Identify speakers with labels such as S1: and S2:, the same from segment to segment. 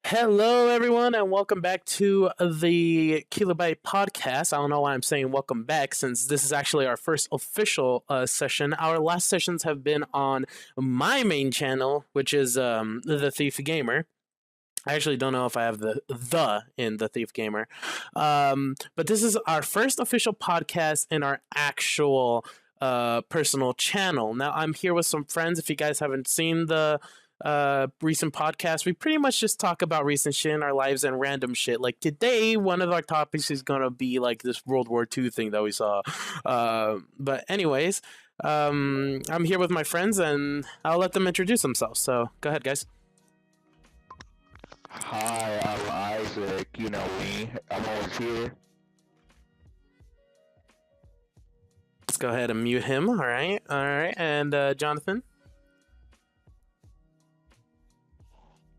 S1: Hello, everyone, and welcome back to the KIlobyte podcast. I don't know why I'm saying welcome back since this is actually our first official session. Our last sessions have been on my main channel, which is the Thief Gamer. I actually don't know if I have the in the Thief Gamer, but this is our first official podcast in our actual personal channel. Now I'm here with some friends. If you guys haven't seen the recent podcast, we pretty much just talk about recent shit in our lives and random shit. Like today, one of our topics is gonna be like this World War II thing that we saw. But anyways, I'm here with my friends and I'll let them introduce themselves. So go ahead, guys.
S2: Hi, I'm Isaac. You know me. I'm always here.
S1: Let's go ahead and mute him. All right. And Jonathan,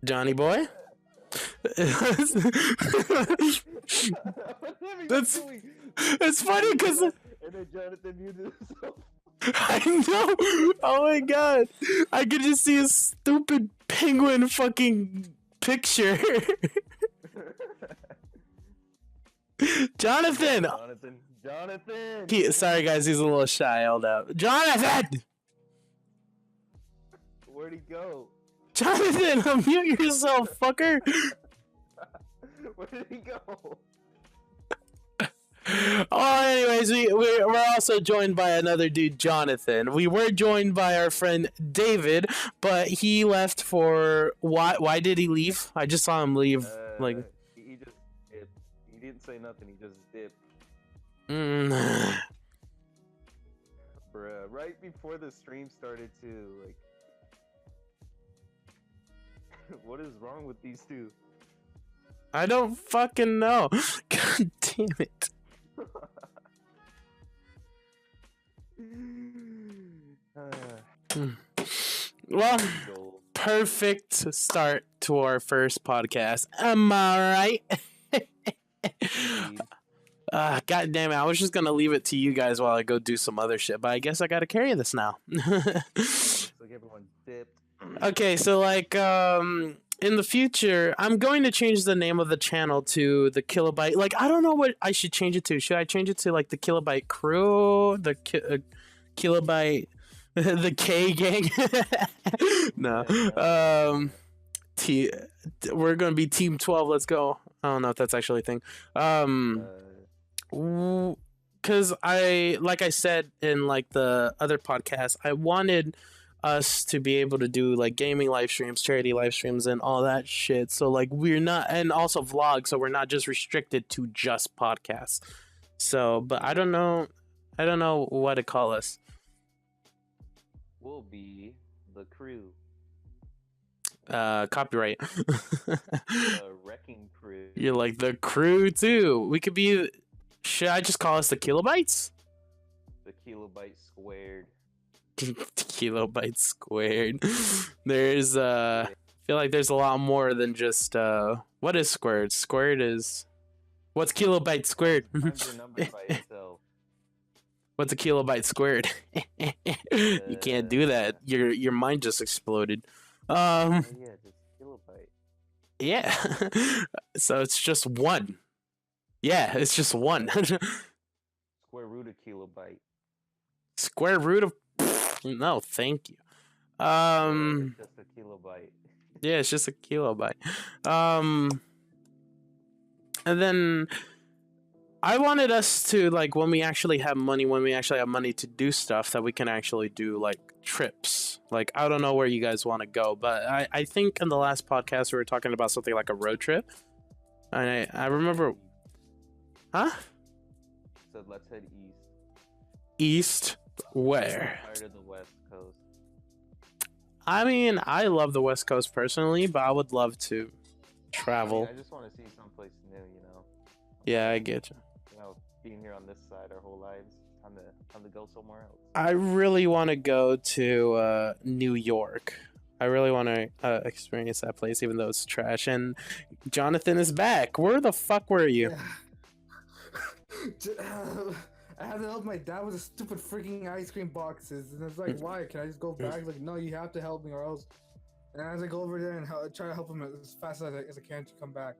S1: Johnny boy. That's it's funny because
S2: And then Jonathan muted himself.
S1: I know. Oh my god, I could just see a stupid penguin fucking picture. Jonathan.
S2: Jonathan.
S1: Sorry guys, he's a little shy. Hold up, Jonathan.
S2: Where'd he go?
S1: Jonathan, unmute yourself, fucker.
S2: Where did he go?
S1: Oh, anyways, we're also joined by another dude, Jonathan. We were joined by our friend David, but he left for why did he leave? I just saw him leave. Like
S2: he just dipped. He didn't say nothing. He just dipped. Bruh, right before the stream started too. Like, what is wrong with these two?
S1: I don't fucking know. God damn it. Well, perfect start to our first podcast. Am I right? God damn it. I was just going to leave it to you guys while I go do some other shit, but I guess I got to carry this now.
S2: Looks like everyone dipped.
S1: Okay, so like in the future, I'm going to change the name of the channel to the KIlobyte. Like, I don't know what I should change it to. Should I change it to like the KIlobyte crew, the KIlobyte, the K gang? No. We're gonna be Team 12. Let's go. I don't know if that's actually a thing. Because like I said in like the other podcast, I wanted us to be able to do like gaming live streams, charity live streams, and all that shit. So like we're not, and also vlogs. So we're not just restricted to just podcasts. So, but I don't know what to call us.
S2: We'll be the crew.
S1: Copyright.
S2: The wrecking crew.
S1: You're like the crew too. We could be. Should I just call us the KIlobytes?
S2: The KIlobyte squared.
S1: KIlobyte squared. There's I feel like there's a lot more than just what is squared? Squared is what's KIlobyte squared?
S2: Times a number by itself.
S1: What's a KIlobyte squared? You can't do that. Your mind just exploded.
S2: Oh, yeah, just KIlobyte.
S1: Yeah. So it's just one. Yeah, it's just one.
S2: Square root of KIlobyte.
S1: Square root of no, thank you.
S2: It's just a KIlobyte.
S1: Yeah, it's just a KIlobyte. And then I wanted us to like when we actually have money to do stuff that we can actually do like trips. Like I don't know where you guys want to go, but I think in the last podcast we were talking about something like a road trip. And I remember, huh?
S2: So let's head east.
S1: East where?
S2: I'm tired of the West Coast.
S1: I mean, I love the West Coast personally, but I would love to travel.
S2: I just want to see someplace new, you know.
S1: Yeah, I get you.
S2: You know, being here on this side our whole lives, time to go somewhere else.
S1: I really want to go to New York. I really want to experience that place, even though it's trash. And Jonathan is back. Where the fuck were you?
S3: I had to help my dad with the stupid freaking ice cream boxes, and it's like, why? Can I just go back? Like, no, you have to help me, or else And as I go over there and try to help him as fast as I can to come back.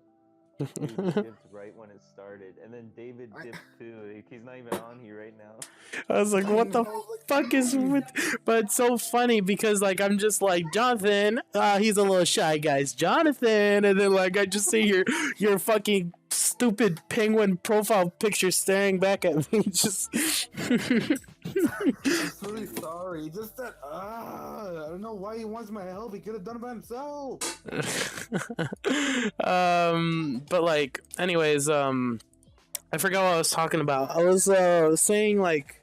S2: Dude, he dipped right when it started, and then David dipped too. Like, he's not even on here right now.
S1: I was like, what the fuck is with? But it's so funny because like I'm just like Jonathan. He's a little shy, guys. Jonathan, and then like I just see your fucking stupid penguin profile picture staring back at me. Just.
S3: I'm really sorry. Just that I don't know why he wants my help. He could have done it by himself.
S1: But like, anyways, I forgot what I was talking about. I was saying like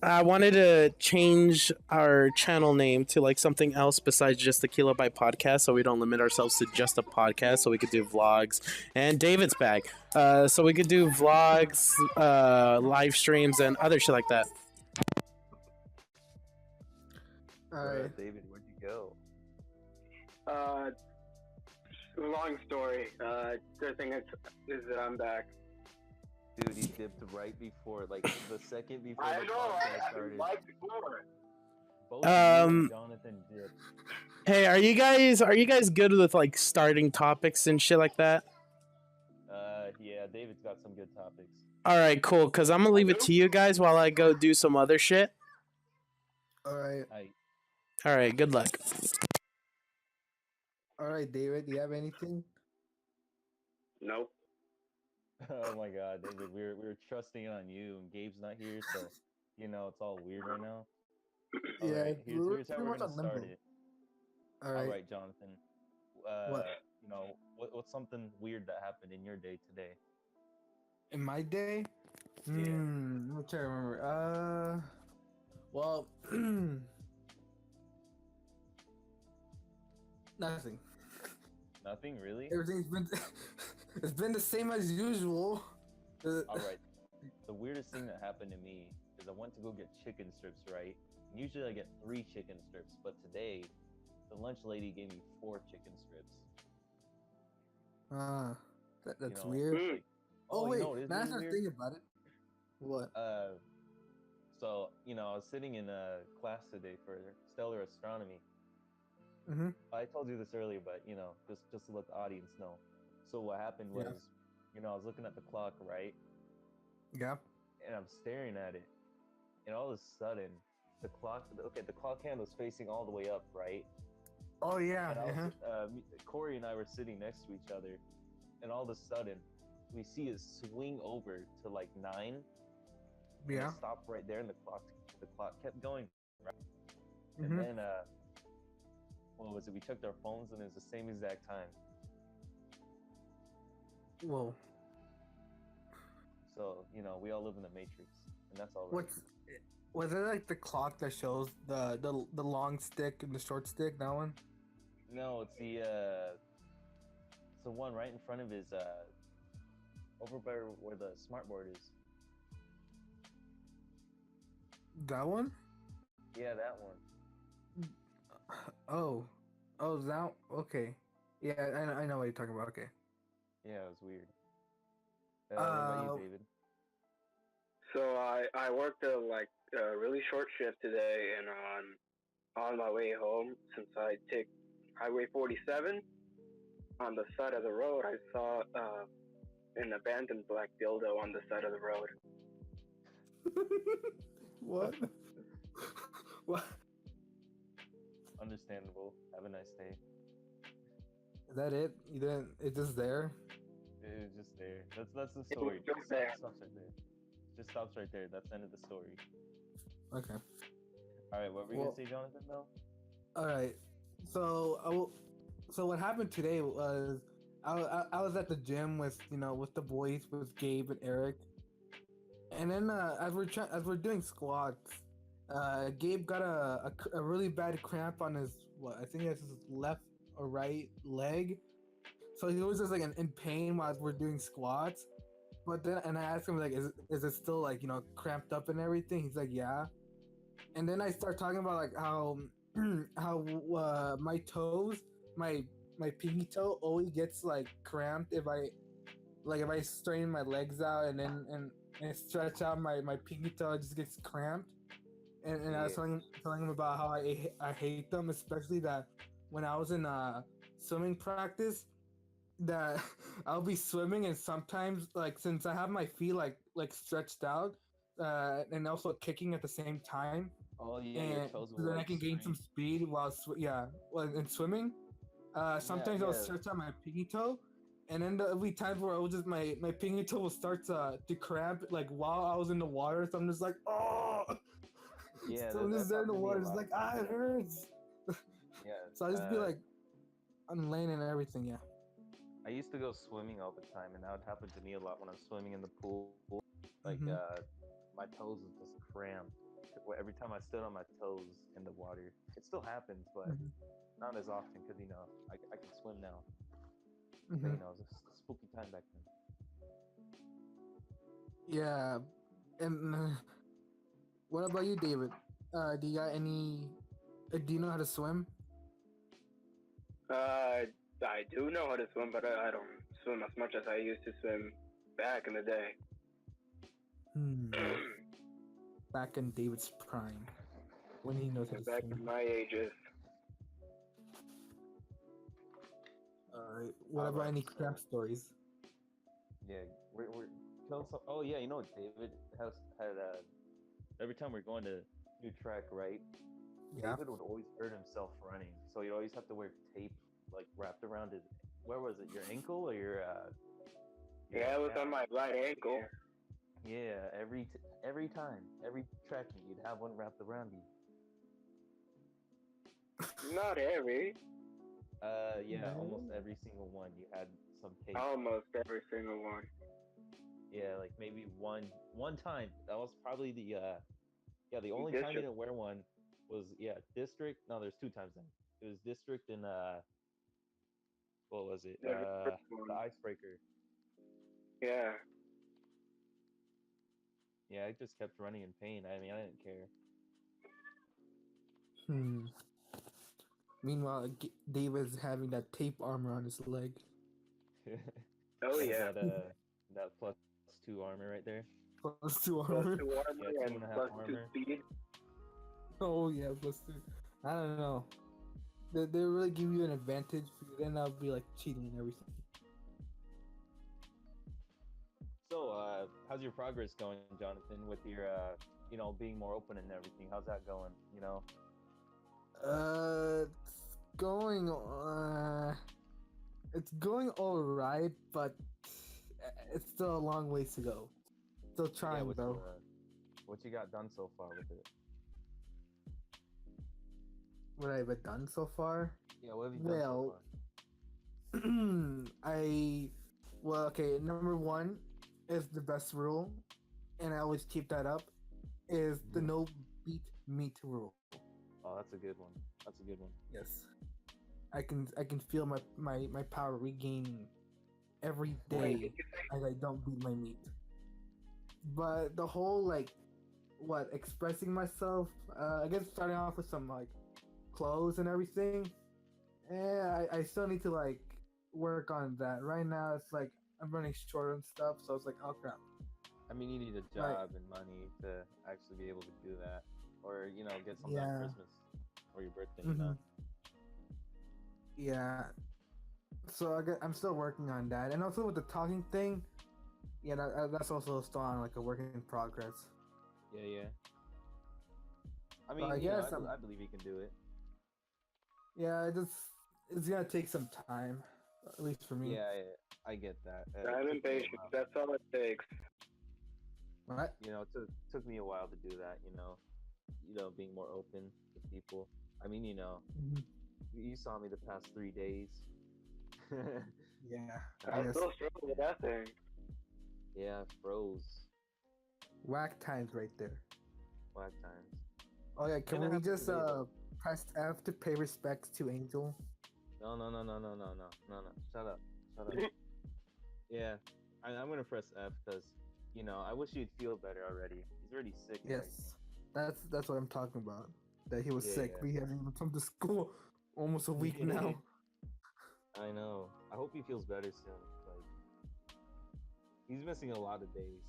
S1: I wanted to change our channel name to like something else besides just the KIlobyte podcast, so we don't limit ourselves to just a podcast. So we could do vlogs, and David's back, so we could do vlogs, live streams, and other shit like that.
S3: Alright.
S2: David, where'd you go?
S4: Long story. Good thing is that I'm back.
S2: Dude, he dipped right before, like the second before
S4: I
S2: the
S4: know.
S2: podcast
S4: I
S2: started.
S4: like before.
S2: Both you and Jonathan dipped.
S1: Hey, are you guys good with like starting topics and shit like that?
S2: Yeah, David's got some good topics.
S1: All right, cool. Cause I'm gonna leave it to you guys while I go do some other shit.
S3: Alright.
S1: All right, good luck.
S3: Alright, David, do you have anything?
S4: Nope.
S2: Oh my God, David, we were trusting on you, and Gabe's not here, so you know it's all weird right now.
S3: Yeah,
S2: Alright,
S3: we're
S2: here's how
S3: pretty
S2: we're
S3: much
S2: gonna
S3: on limbo.
S2: start it.
S3: Alright.
S2: All right, Jonathan.
S3: What?
S2: You know, what's something weird that happened in your day today?
S3: In my day?
S2: Yeah.
S3: Let me try to remember. Well, nothing.
S2: Nothing really.
S3: Everything's been it's been the same as usual.
S2: All right. The weirdest thing that happened to me is I went to go get chicken strips, right? And usually I get 3 chicken strips, but today the lunch lady gave me 4 chicken strips.
S3: That's
S2: You know,
S3: weird.
S2: like,
S3: Oh
S2: you
S3: wait,
S2: know what is
S3: now I
S2: really
S3: start
S2: weird?
S3: thinking about it. What?
S2: So you know, I was sitting in a class today for stellar astronomy.
S3: Mm-hmm.
S2: I told you this earlier, but you know, just to let the audience know. So what happened was,
S3: Yeah.
S2: you know, I was looking at the clock, right?
S3: Yeah.
S2: And I'm staring at it, and all of a sudden, the clock handle's facing all the way up, right?
S3: Oh yeah.
S2: And Corey and I were sitting next to each other, and all of a sudden, we see it swing over to like 9. And
S3: Yeah.
S2: it stopped right there, and the clock kept going, right?
S3: Mm-hmm.
S2: And then, what was it? We checked our phones, and it was the same exact time.
S3: Whoa.
S2: So you know, we all live in the Matrix, and that's all right.
S3: Was it like the clock that shows the long stick and the short stick? That one?
S2: No, it's the one right in front of his over by where the smartboard is.
S3: That one?
S2: Yeah, that one.
S3: Oh, that. Okay. Yeah, I know what you're talking about. Okay.
S2: Yeah, it was weird. What about you, David?
S4: So I worked a really short shift today, and on my way home, since I take Highway 47, on the side of the road, I saw an abandoned black dildo on the side of the road.
S3: What? What?
S2: Understandable. Have a nice day.
S3: Is that it? You didn't? It's just there.
S2: It was just there. That's the story.
S4: It was just there.
S2: Stops right there. Just stops right there. That's the end of the story.
S3: Okay.
S2: All right, what were you gonna say, Jonathan? Though.
S3: All right. So what happened today was I was at the gym with the boys, with Gabe and Eric, and then as we're doing squats, Gabe got a really bad cramp on his I think it's his left or right leg, so he was just like in pain while we're doing squats. But then I asked him like, is it still like cramped up and everything? He's like, yeah. And then I start talking about like how my toes, my pinky toe always gets like cramped if I strain my legs out and stretch out my pinky toe, it just gets cramped. And I was telling him about how I hate them, especially that when I was in swimming practice that I'll be swimming and sometimes like since I have my feet like stretched out and also kicking at the same time
S2: Oh yeah, your
S3: and
S2: toes
S3: so
S2: will
S3: then I
S2: like
S3: can gain some
S2: strain.
S3: speed while in swimming.
S2: Yeah,
S3: Sometimes I'll
S2: yeah,
S3: stretch out my pinky toe, and then there'll be times where I will just my pinky toe will start to cramp like while I was in the water. So I'm just like, oh,
S2: yeah.
S3: so I'm just
S2: That's
S3: there in the
S2: happened to me a
S3: water. It's
S2: lot
S3: like
S2: of times.
S3: it hurts. So I
S2: Yeah.
S3: just be like, I'm laying and everything. Yeah.
S2: I used to go swimming all the time, and that would happen to me a lot when I was swimming in the pool. Like,
S3: Mhm.
S2: my toes would just cramp every time I stood on my toes in the water. It still happens, but
S3: Mhm.
S2: not as often because I can swim now. But
S3: Mhm.
S2: it was a spooky time back then.
S3: Yeah. And what about you, David? Do you got any? Do you know how to swim?
S4: I do know how to swim, but I don't swim as much as I used to swim back in the day.
S3: Hmm. Back in David's prime, when he knows how to
S4: Back
S3: swim.
S4: in my ages.
S3: What about any craft stories?
S2: Yeah, we're telling some. Oh yeah, David has had every time we're going to new track, right?
S3: Yeah.
S2: David would always hurt himself running, so you always have to wear tape like wrapped around his. Where was it? Your ankle or your
S4: Yeah, it was
S2: calf?
S4: on my right ankle.
S2: Yeah, every time, every track meet, you'd have one wrapped around you.
S4: Not every,
S2: Yeah, almost
S3: No.
S2: every single one you had some tape.
S4: almost every single one.
S2: Yeah, like maybe one time. That was probably the only time you
S4: District.
S2: didn't wear one was district. No, there's two times then. It was district and what was it?
S4: There's the first
S2: The
S4: one.
S2: icebreaker.
S4: Yeah.
S2: Yeah, I just kept running in pain. I mean, I didn't care.
S3: Hmm. Meanwhile, David's having that tape armor on his leg.
S4: Oh
S2: Yeah,
S4: yeah.
S2: that +2 armor right there.
S3: Plus two
S4: Plus
S3: armor.
S4: two armor
S2: Yeah, two
S4: and
S2: and a half
S4: plus two
S2: armor.
S4: speed.
S3: Oh yeah, plus two. I don't know. They really give you an advantage because then that'll be like cheating and everything.
S2: So, how's your progress going, Jonathan, with your being more open and everything? How's that going?
S3: It's going. It's going all right, but it's still a long ways to go. Still
S2: Yeah,
S3: trying though.
S2: what you got done so far with it?
S3: What I've done so far?
S2: Yeah, what have you done so
S3: Well,
S2: far?
S3: okay. Number one is the best rule, and I always keep that up. Is the no beat meat rule?
S2: Oh, that's a good one. That's a good one.
S3: Yes, I can feel my power regaining every
S4: Wait,
S3: day as I don't beat my meat. But the whole expressing myself, I guess starting off with some clothes and everything. I still need to work on that. Right now it's like I'm running short on stuff, so it's like, oh crap.
S2: I mean, you need a
S3: Right.
S2: job and money to actually be able to do that, or get something on
S3: Yeah.
S2: Christmas or your birthday.
S3: Mhm. Yeah. So I'm still working on that, and also with the talking thing. Yeah, that's also still on a work in progress.
S2: Yeah. I
S3: But
S2: mean,
S3: I guess
S2: I believe you can do it.
S3: yeah, it's gonna take some time, at least for me.
S2: Yeah, I get that. It
S4: I'm
S2: took me a
S4: impatient.
S2: while.
S4: That's all it takes.
S3: What?
S2: It took me a while to do that. Being more open to people. I mean,
S3: Mhm.
S2: you saw me the past 3 days.
S3: Yeah, I
S4: I'm
S3: guess
S4: still struggling with that thing.
S2: Yeah, froze.
S3: whack times right there.
S2: Black times.
S3: Oh yeah,
S2: And
S3: can
S2: it
S3: we
S2: happened
S3: just
S2: today, though.
S3: press F to pay respects to Angel?
S2: No. Shut up. Yeah, I'm gonna press F because I wish you'd feel better already. He's already sick.
S3: Yes,
S2: Right?
S3: that's what I'm talking about. That he was
S2: Yeah,
S3: sick.
S2: yeah.
S3: We haven't even come to school almost a week now.
S2: I know. I hope he feels better soon. Like he's missing a lot of days.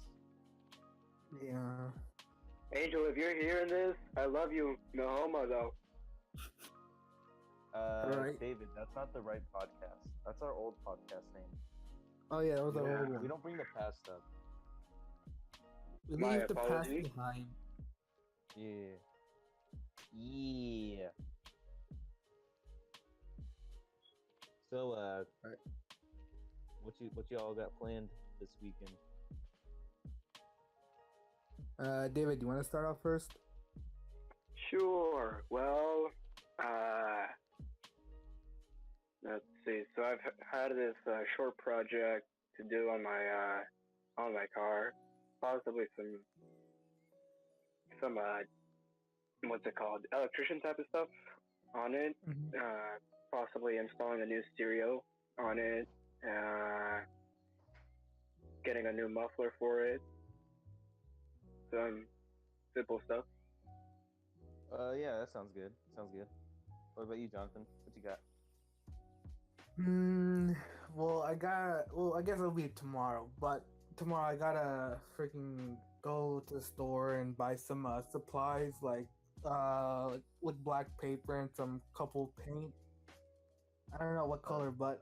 S3: Yeah.
S4: Angel, if you're hearing this, I love you. No homo though.
S3: Right.
S2: David, that's not the right podcast. That's our old podcast name.
S3: Oh yeah, that was
S2: We
S3: our
S2: don't,
S3: old
S2: we
S3: one.
S2: don't bring the past up.
S3: We
S4: My
S3: leave the past
S4: apologies.
S3: behind.
S2: Yeah. Yeah. So,
S3: Right.
S2: what you all got planned this weekend?
S3: David, do you want to start off first?
S4: Sure. Well, let's see. So I've had this short project to do on my car, possibly some what's it called, electrician type of stuff on it.
S3: Mm-hmm.
S4: Possibly installing a new stereo on it. Getting a new muffler for it. Some simple stuff.
S2: Yeah, that sounds good. Sounds good. What about you, Jonathan? What you got?
S3: Well, I guess it'll be tomorrow, but tomorrow I gotta freaking go to the store and buy some supplies like black paper and some couple paint. I don't know what color, but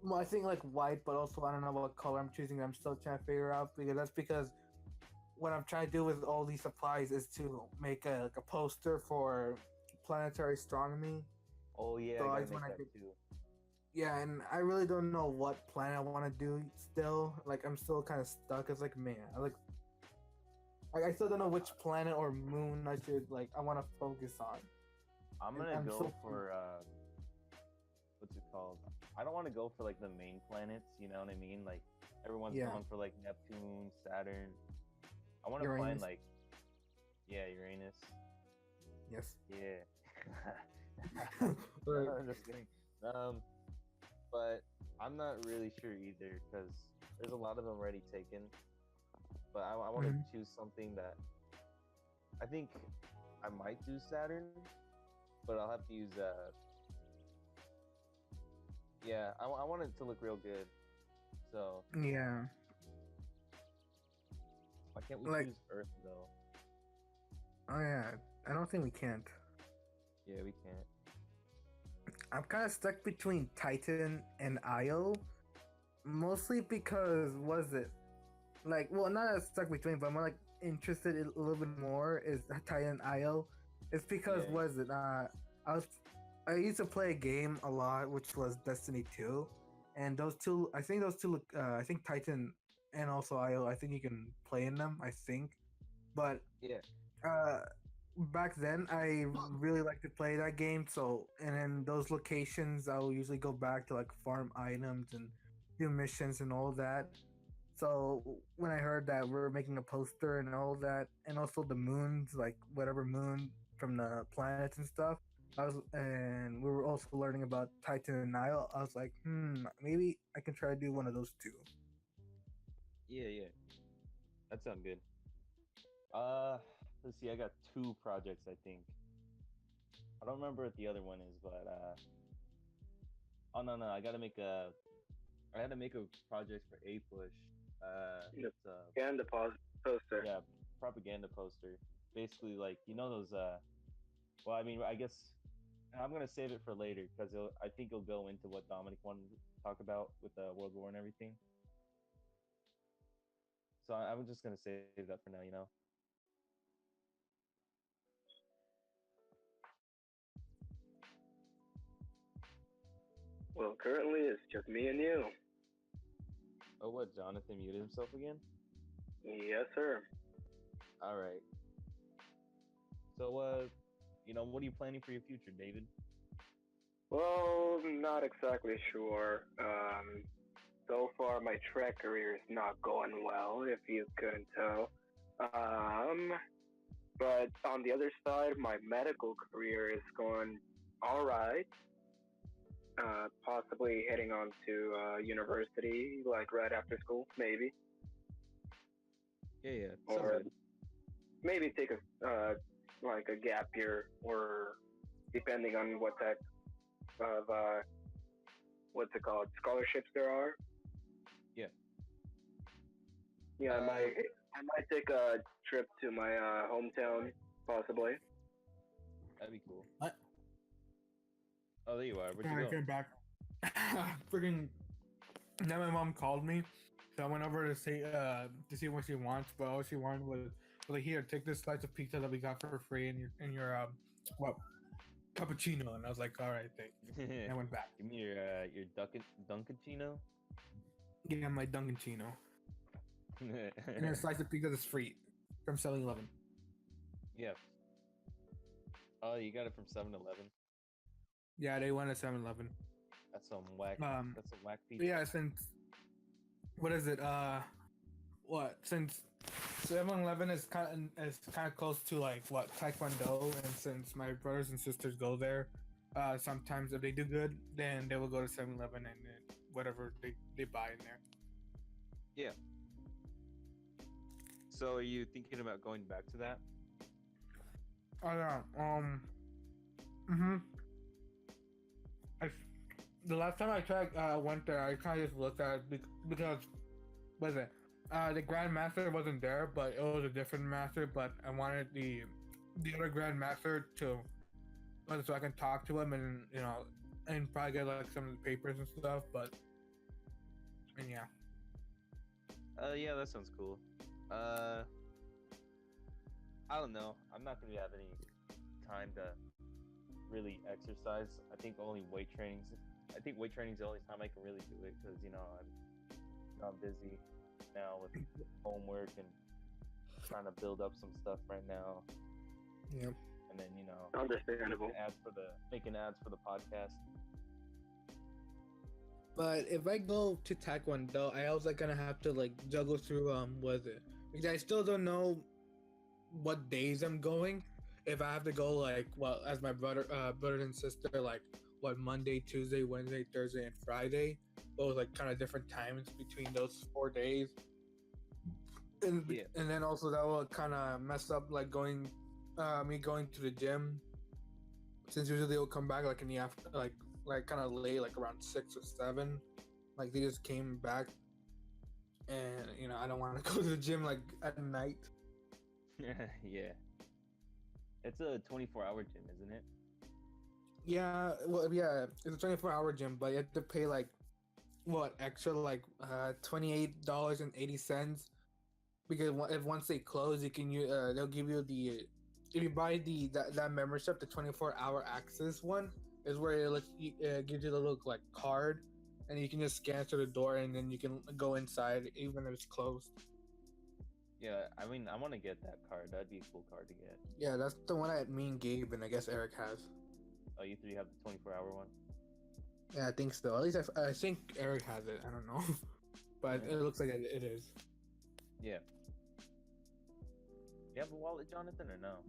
S3: well, I think like white, but also I don't know what color I'm choosing. I'm still trying to figure out because what I'm trying to do with all these supplies is to make a poster for planetary astronomy.
S2: Oh yeah,
S3: So
S2: I
S3: I
S2: gotta
S3: just
S2: make
S3: want
S2: that
S3: to
S2: too.
S3: Yeah, and I really don't know what planet I want to do still. Like, I'm still kind of stuck. It's like, man, I still don't know which planet or moon I want to focus on.
S2: I'm
S3: And
S2: gonna
S3: I'm
S2: go
S3: so
S2: for what's it called? I don't want to go for like the main planets. You know what I mean? Like everyone's
S3: Yeah.
S2: going for like Neptune, Saturn. I want to find
S3: Uranus.
S2: like, yeah, Uranus.
S3: Yes.
S2: Yeah.
S3: Right.
S2: I'm just kidding. But I'm not really sure either because there's a lot of them already taken. But I want to
S3: Mhm.
S2: choose something that I think I might do Saturn, but I'll have to use yeah, I want it to look real good. So
S3: Yeah.
S2: why can't we
S3: Like,
S2: choose Earth though?
S3: oh yeah. I don't think we can't.
S2: Yeah, we can't.
S3: I'm kind of stuck between Titan and Io, mostly because what is it? Like, well, not as stuck between, but I'm like interested in a little bit more is Titan Io. It's because
S2: Yeah.
S3: what is it? I was I used to play a game a lot, which was Destiny 2, and those two, I think those two look. I think Titan and also Io. I think you can play in them. I think, but
S2: Yeah.
S3: uh, back then I really liked to play that game. So, and in those locations, I will usually go back to like farm items and do missions and all that. So when I heard that we're making a poster and all that, and also the moons, like whatever moon from the planets and stuff, and we were also learning about Titan and Nile. I was like, maybe I can try to do one of those two.
S2: Yeah, yeah. That sounds good. Uh, let's see. I got two projects. I think. I don't remember what the other one is, but oh no, I gotta make a. I had to make a project for A Push.
S4: The
S2: It's a
S4: and the poster.
S2: yeah propaganda poster. Basically, like those. Well, I mean, I guess I'm gonna save it for later because I think it'll go into what Dominic wanted to talk about with the World War and everything. So I'm just gonna save that for now.
S4: Well, currently it's just me and you.
S2: Oh, what? Jonathan muted himself again?
S4: Yes, sir.
S2: All right. So, what are you planning for your future, David?
S4: Well, not exactly sure. So far my track career is not going well, if you couldn't tell. Um, but on the other side, my medical career is going all right. Possibly heading on to university, like right after school, maybe,
S2: Yeah, sounds
S4: or
S2: good.
S4: maybe take like a gap year, or depending on what type of what's it called, scholarships there are.
S2: Yeah.
S4: Yeah,
S2: Uh,
S4: I might take a trip to my hometown, possibly.
S2: That'd be cool. Oh, there you are. Where'd
S3: And
S2: you
S3: I
S2: go?
S3: came back. Freaking. Then my mom called me, so I went over to see what she wants. But all she wanted was like, here, take this slice of pizza that we got for free in your what cappuccino. And I was like, all right, thanks. And I went back.
S2: Give me your Dunkaccino.
S3: Yeah, my Dunkaccino. And a slice of pizza that's free from 7-Eleven.
S2: Yeah. Oh, you got it from 7-Eleven.
S3: Yeah, they went to 7-Eleven.
S2: That's some whack.
S3: Um,
S2: That's some whack pizza.
S3: Yeah, since what is it? Since 7-Eleven is kind of close to like what Taekwondo, and since my brothers and sisters go there, sometimes if they do good, then they will go to 7-Eleven and then whatever they buy in there.
S2: Yeah. So are you thinking about going back to that?
S3: Oh yeah. Mm-hmm. The last time I went there, I kind of just looked at it because what is it? The Grand Master wasn't there, but it was a different master. But I wanted the other Grand Master to, so I can talk to him and and probably get like some of the papers and stuff. And yeah.
S2: Yeah, that sounds cool. I don't know. I'm not gonna have any time to really exercise. I think weight training's the only time I can really do it because I'm busy now with homework and trying to build up some stuff right now.
S3: Yep.
S2: And then
S4: Understandable.
S2: making ads for the podcast.
S3: But if I go to Taekwondo, I also gonna have to like juggle through what is it? Because I still don't know what days I'm going. If I have to go like as my brother and sister, like what Monday, Tuesday, Wednesday, Thursday, and Friday, those like kind of different times between those 4 days. And then also that will kind of mess up like me going to the gym, since usually they'll come back like in the after like kind of late, like around 6 or 7. Like they just came back, and I don't want to go to the gym like at night.
S2: Yeah. It's a 24-hour gym, isn't it?
S3: Yeah, well, yeah, it's a 24-hour gym, but you have to pay like extra like $28.80, because if once they close, they'll give you if you buy that membership, the 24-hour access one is where it gives you the little like card, and you can just scan through the door, and then you can go inside even if it's closed.
S2: Yeah, I mean, I want to get that card. That'd be a cool card to get.
S3: Yeah, that's the one that me and Gabe and I guess Eric has.
S2: Oh, you three have the 24-hour one?
S3: Yeah, I think so. At least I think Eric has it. I don't know, but it looks like it is.
S2: Yeah. You have a wallet, Jonathan, or no?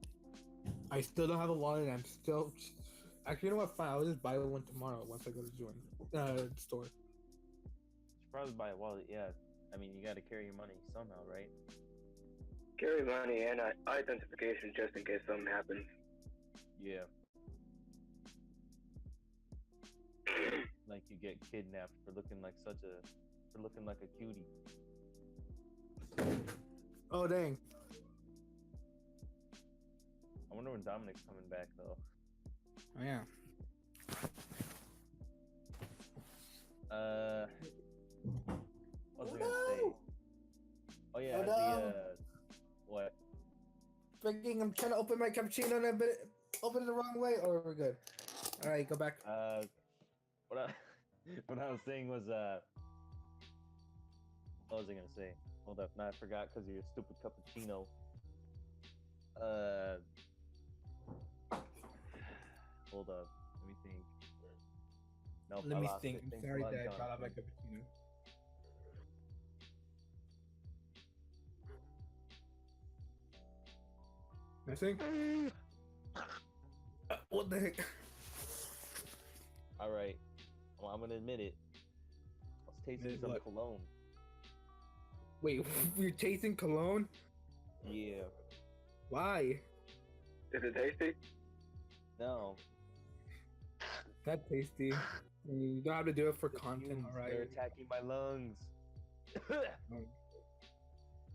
S3: I still don't have a wallet. I'm still. Actually, you know what? Fine. I'll just buy one tomorrow once I go to the store.
S2: You should probably buy a wallet. Yeah. I mean, you got to carry your money somehow, right?
S4: Carry money and identification just in case something happens.
S2: Yeah. Like you get kidnapped for looking like a cutie.
S3: Oh dang!
S2: I wonder when Dominic's coming back though.
S3: Oh yeah.
S2: What was I gonna say? Oh yeah, what?
S3: Freaking! I'm trying to open my cappuccino and I open it the wrong way. Oh, we're good. All right, go back.
S2: What I was saying was what was I gonna say? Hold up, now I forgot because of your stupid cappuccino. Hold up, let me think. Nope,
S3: Let
S2: I
S3: me
S2: lost
S3: think.
S2: it.
S3: I'm
S2: Thanks a
S3: sorry
S2: lot,
S3: that I brought
S2: Jonathan.
S3: up my cappuccino. I think. What the heck?
S2: All right, well, I'm gonna admit it. I was tasting
S3: Admit
S2: some
S3: what?
S2: cologne.
S3: Wait, you're tasting cologne?
S2: Yeah.
S3: Why?
S4: Is it tasty?
S2: No.
S3: Not tasty. You don't have to do it for
S2: The
S3: content,
S2: fumes,
S3: alright?
S2: They're attacking my lungs.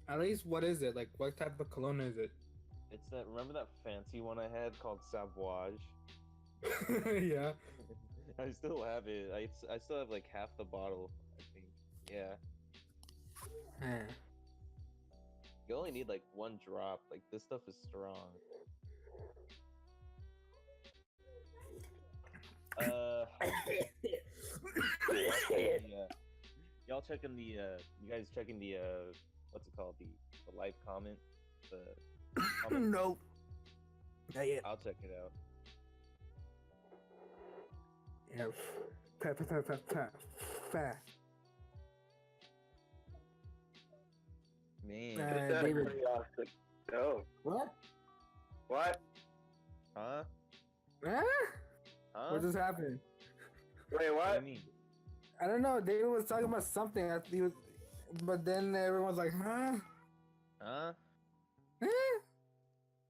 S3: At least, what is it? Like, what type of cologne is it?
S2: Remember that fancy one I had called Sauvage?
S3: Yeah.
S2: I still have it. I still have like half the bottle, I think. Yeah.
S3: Man.
S2: You only need like one drop. Like this stuff is strong. Yeah. Y'all checking the you guys checking the what's it called? The live comment? The comment?
S3: Nope. Not yet.
S2: I'll check it out.
S3: Yeah. Fast.
S2: Man.
S3: Uh,
S4: Just out of
S3: David.
S4: curiosity. Oh,
S3: What?
S4: what?
S2: Huh?
S3: Huh?
S2: Huh?
S3: What just happened?
S4: Wait,
S2: What do
S4: what?
S2: you mean?
S3: I don't know. David was talking about something. He was, but then everyone's like, huh?
S2: Huh?
S3: Huh?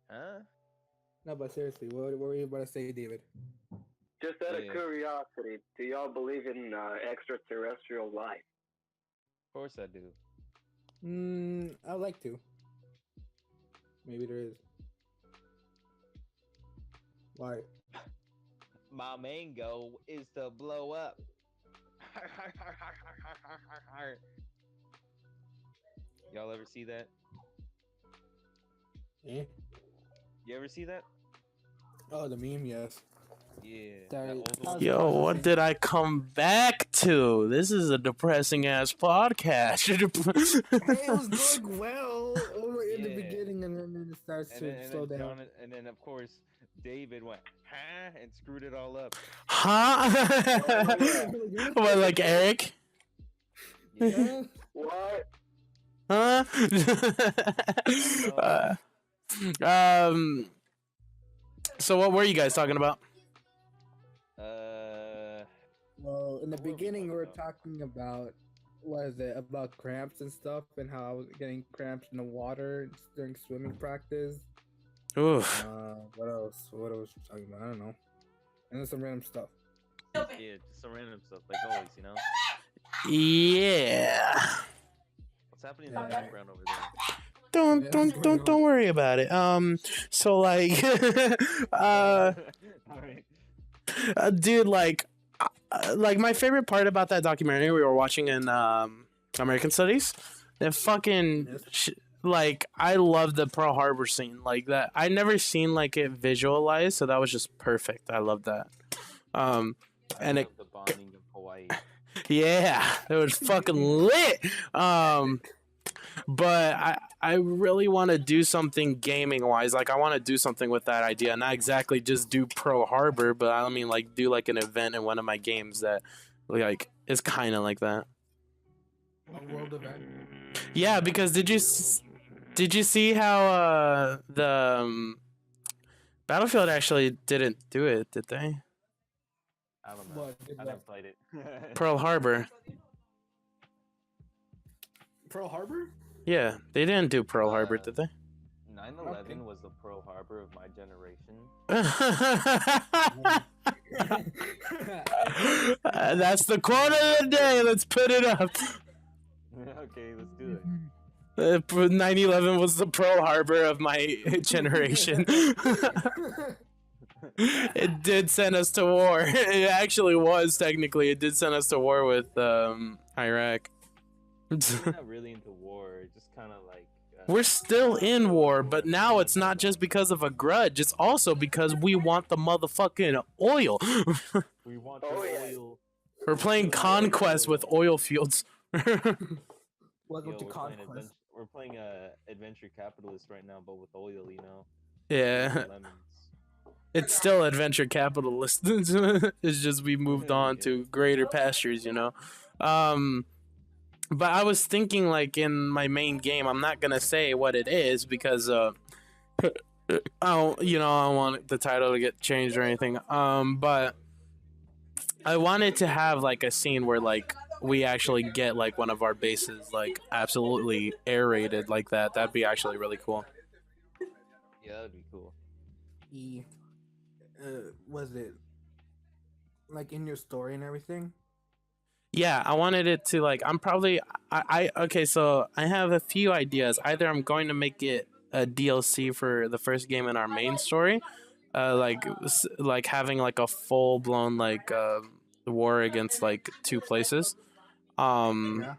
S2: Huh?
S3: No, but seriously, what were you about to say, David?
S4: Just out of
S2: Yeah.
S4: curiosity, do y'all believe in extraterrestrial life?
S2: Of course I do.
S3: I'd like to. Maybe there is. Why?
S2: My main goal is to blow up. Y'all ever see that?
S3: Eh?
S2: You ever see that?
S3: Oh, the meme, yes.
S2: Yeah.
S3: That-
S2: that old
S3: that
S2: one?
S3: was-
S1: Yo, what did I come back to? This is a depressing ass podcast.
S3: Hey, it was going well in the
S2: Yeah.
S3: beginning, and then it starts to slow down.
S2: And then of course David went and screwed it all up.
S1: Huh? What, like Eric?
S2: Yeah.
S4: What?
S1: Huh? So what were you guys talking about?
S3: Well, in the
S2: What were we
S3: beginning, we were
S2: talking
S3: talking about what is it about cramps and stuff, and how I was getting cramps in the water during swimming practice.
S1: Oof.
S3: What else? What else we talking about? I don't know. And then some random stuff.
S2: Yeah, just some random stuff like always, you know.
S1: Yeah.
S2: What's happening in the
S3: Yeah.
S2: background over there?
S1: Don't worry about it. So like,
S2: Alright.
S1: dude, like my favorite part about that documentary we were watching in American Studies, that fucking like I love the Pearl Harbor scene like that. I never seen like it visualized, so that was just perfect. I love that. And
S2: I
S1: it,
S2: love the bonding of Hawaii.
S1: yeah, it was fucking lit. But I really want to do something gaming wise. Like I want to do something with that idea, not exactly just do Pearl Harbor, but I mean like do like an event in one of my games that like is kind of like that.
S3: A world event.
S1: Yeah, because did you see how the Battlefield actually didn't do it, did they?
S2: I don't know.
S3: What?
S2: I never played it.
S1: Pearl Harbor.
S3: Pearl Harbor?
S1: Yeah, they didn't do Pearl Harbor, did they?
S2: 9/11 was the Pearl Harbor of my generation.
S1: That's the quote of the day. Let's put it up.
S2: Okay, let's do it.
S1: 9/11 was the Pearl Harbor of my generation. It did send us to war. It actually was technically. It did send us to war with Iraq.
S2: I'm not really into war. Just kind of like.
S1: We're still in war, but now it's not just because of a grudge. It's also because we want the motherfucking oil.
S2: We want
S4: Oh,
S2: the
S4: yeah.
S2: oil.
S1: We're playing Conquest with oil fields.
S3: Welcome
S2: Yo,
S3: to Conquest.
S2: we're playing Adventure Capitalist right now, but with oil, you know.
S1: Yeah.
S2: Lemons.
S1: It's still adventure capitalist. It's just we moved on to greater pastures, you know. But I was thinking like in my main game, I'm not gonna say what it is because I don't want the title to get changed or anything. But I wanted to have like a scene where like we actually get like one of our bases like absolutely aerated like that. That'd be actually really cool.
S2: Yeah, that'd be cool.
S3: Was it like in your story and everything?
S1: Yeah, I wanted it to like okay, so I have a few ideas. Either I'm going to make it a DLC for the first game in our main story, like having like a full blown like war against like two places.
S3: Yeah.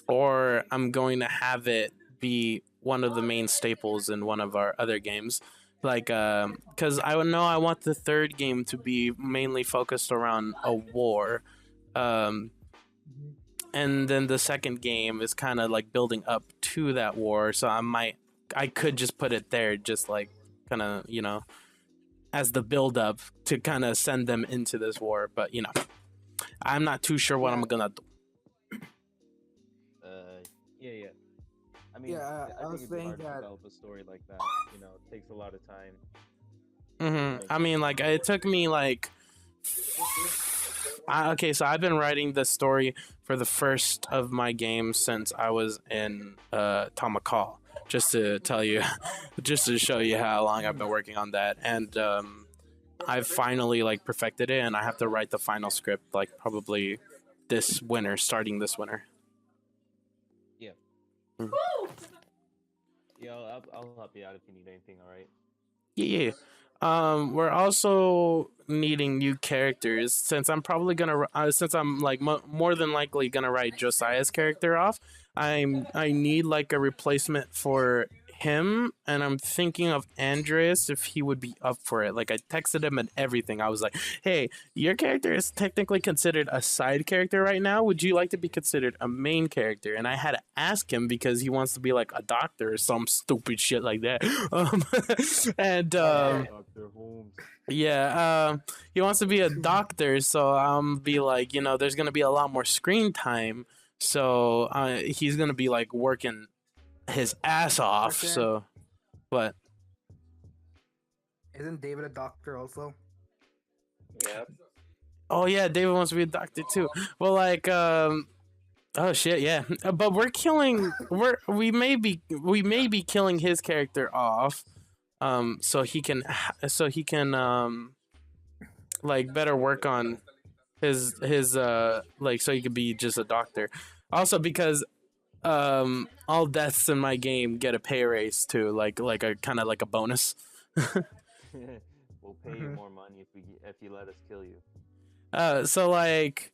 S1: Or I'm going to have it be one of the main staples in one of our other games. Like, because I know I want the third game to be mainly focused around a war. Um, and then the second game is kind of like building up to that war. So I could just put it there, just like kind of, as the build up to kind of send them into this war. But, I'm not too sure what I'm going to do.
S2: Yeah. I mean,
S3: Yeah, I
S2: think
S3: was
S2: it'd be
S3: saying
S2: hard to
S3: that.
S2: develop a story like that. It takes a lot of time.
S1: I mean, like, it took me like. Okay, so I've been writing the story for the first of my games since I was in Tamakal. Just to tell you, just to show you how long I've been working on that, and I've finally like perfected it, and I have to write the final script like probably this winter, starting this winter.
S2: Yeah. Yeah, I'll help you out if you need anything. All right.
S1: Yeah. We're also needing new characters since I'm probably gonna since I'm like more than likely gonna write Josiah's character off. I need like a replacement for him, and I'm thinking of Andreas if he would be up for it. Like I texted him and everything. I was like, "Hey, your character is technically considered a side character right now. Would you like to be considered a main character?" And I had to ask him because he wants to be like a doctor or some stupid shit like that. And
S2: Dr. Holmes.
S1: yeah, he wants to be a doctor, so I'm be like, there's gonna be a lot more screen time, so he's gonna be like working his ass off.
S3: Okay.
S1: So, but
S3: Isn't David a doctor also?
S4: Yep.
S1: oh yeah, David wants to be a doctor too. Well, like, oh shit, yeah, but we may be killing his character off, so he can like better work on his like so he could be just a doctor. Also because all deaths in my game get a pay raise too, like a kind of like a bonus.
S2: We'll pay you more money if you let us kill you.
S1: So like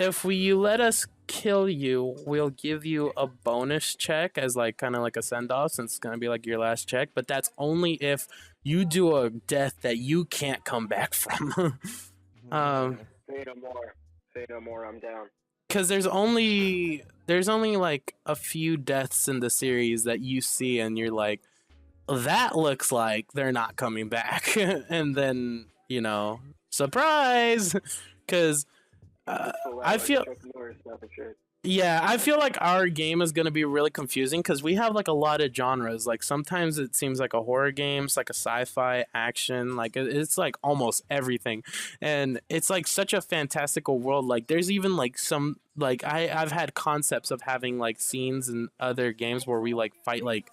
S1: if you let us kill you, we'll give you a bonus check as like kind of like a send off, since it's gonna be like your last check. But that's only if you do a death that you can't come back from.
S4: Say no more. Say no more. I'm down.
S1: Because there's only like a few deaths in the series that you see and you're like, that looks like they're not coming back. And then surprise, because I feel I feel like our game is going to be really confusing because we have like a lot of genres. Like sometimes it seems like a horror game, it's like a sci-fi action, like it's like almost everything. And it's like such a fantastical world. Like there's even like some like I've had concepts of having like scenes in other games where we like fight like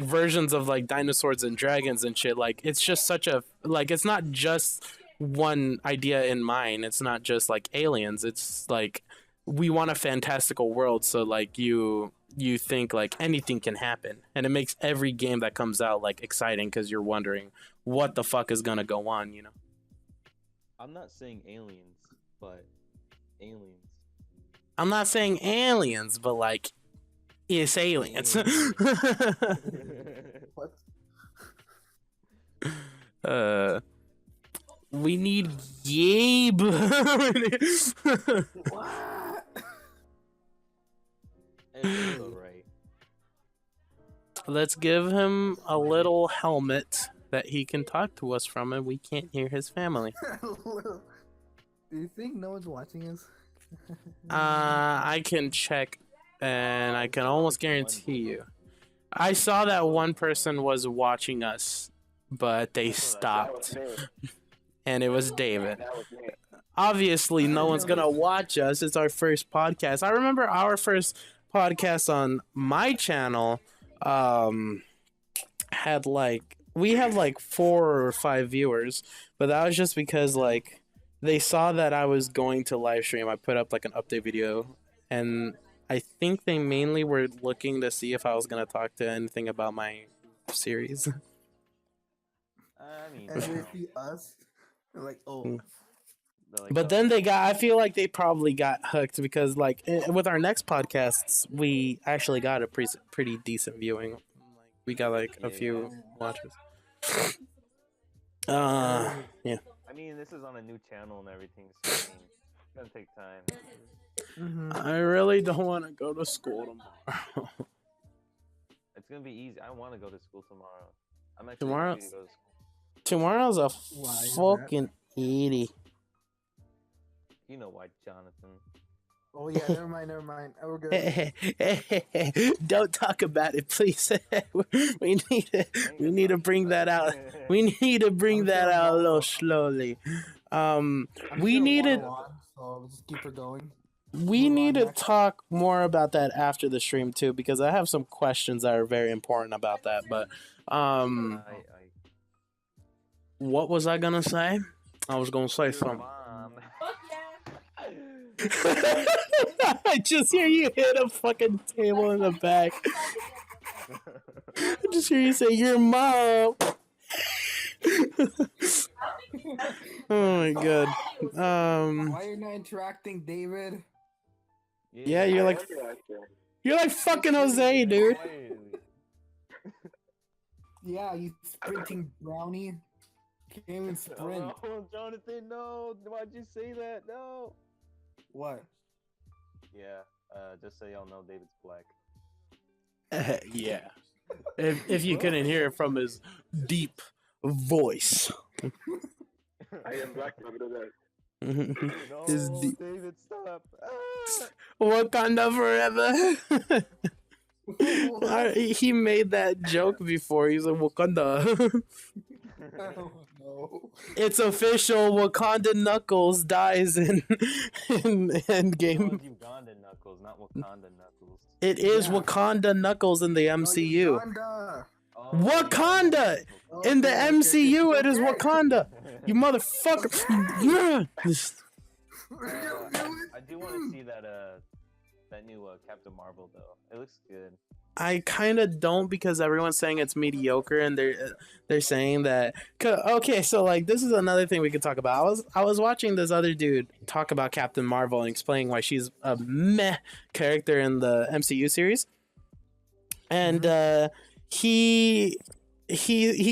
S1: versions of like dinosaurs and dragons and shit. Like it's just such a like it's not just one idea in mind. It's not just like aliens. It's like we want a fantastical world, so like you think like anything can happen, and it makes every game that comes out like exciting because you're wondering what the fuck is gonna go on.
S2: I'm not saying aliens, but aliens.
S1: I'm not saying aliens, but like it's aliens.
S3: What?
S1: We need Gabe.
S3: What?
S2: It's alright.
S1: Let's give him a little helmet that he can talk to us from, and we can't hear his family.
S3: Do you think no one's watching us?
S1: I can check, and I can almost guarantee you. I saw that one person was watching us, but they stopped. And it was David. Obviously, no one's gonna watch us. It's our first podcast. I remember our first podcast on my channel had like 4 or 5 viewers, but that was just because like they saw that I was going to live stream. I put up like an update video, and I think they mainly were looking to see if I was gonna talk to anything about my series.
S2: I mean,
S3: And
S2: you
S3: they
S2: know,
S3: see us, they're like, oh,
S1: Mm.
S2: they're like,
S1: But then
S2: oh,
S1: they got. I feel like they probably got hooked because, like, with our next podcasts, we actually got a pretty decent viewing. Like, we got like a
S2: Yeah,
S1: few
S3: yeah.
S1: watches.
S3: Yeah.
S1: Yeah.
S2: I mean, this is on a new channel and everything, so I mean, it's gonna take time.
S3: Mm-hmm.
S1: I really don't want to go to school tomorrow.
S2: It's gonna be easy. I want to go to school tomorrow. I'm actually
S1: Tomorrow?
S2: happy to go to school.
S1: Tomorrow's a
S3: Why is
S1: fucking 80.
S2: You know why, Jonathan?
S3: Oh yeah, never mind. Oh, we're good.
S1: Don't talk about it, please. we need to bring that out. We need to bring
S3: I'm
S1: that
S3: sure
S1: out a little
S3: Wawa-
S1: slowly.
S3: I'm
S1: We
S3: sure
S1: need to
S3: Wawa won, so I'll just keep her going.
S1: we
S3: Move
S1: need
S3: on
S1: to
S3: next.
S1: talk more about that after the stream too, because I have some questions that are very important about that. But what was I gonna say? I was gonna say
S2: Your
S1: something.
S2: mom.
S1: I just hear you hit a fucking table in the back. I just hear you say your mom. Oh my god.
S3: Why are you not interacting, David?
S1: Yeah, you're like fucking Jose, dude.
S3: Yeah, you sprinting brownie. Can't even sprint.
S2: Oh, Jonathan, no! Why'd you say that? No.
S3: What?
S2: Yeah. Just so y'all know, David's black.
S1: Yeah. If you couldn't hear it from his deep voice.
S4: I am black, brother.
S2: No,
S1: His deep.
S2: David, stop! Ah!
S1: Wakanda forever. He made that joke before. He's like Wakanda.
S3: Oh, no.
S1: It's official. Wakanda Knuckles dies in
S2: No,
S1: Endgame.
S2: it's Ugandan Knuckles, not Wakanda Knuckles.
S1: It is
S3: Yeah.
S1: Wakanda Knuckles in the MCU.
S3: Uganda.
S2: Oh,
S1: Wakanda!
S3: Oh,
S1: In the
S3: okay, okay,
S1: MCU,
S3: okay.
S1: it is Wakanda. You motherfucker.
S2: I do want to see that new Captain Marvel though. It looks good.
S1: I kind of don't because everyone's saying it's mediocre, and they're saying that. Okay, so like this is another thing we could talk about. I was watching this other dude talk about Captain Marvel and explaining why she's a meh character in the MCU series, and he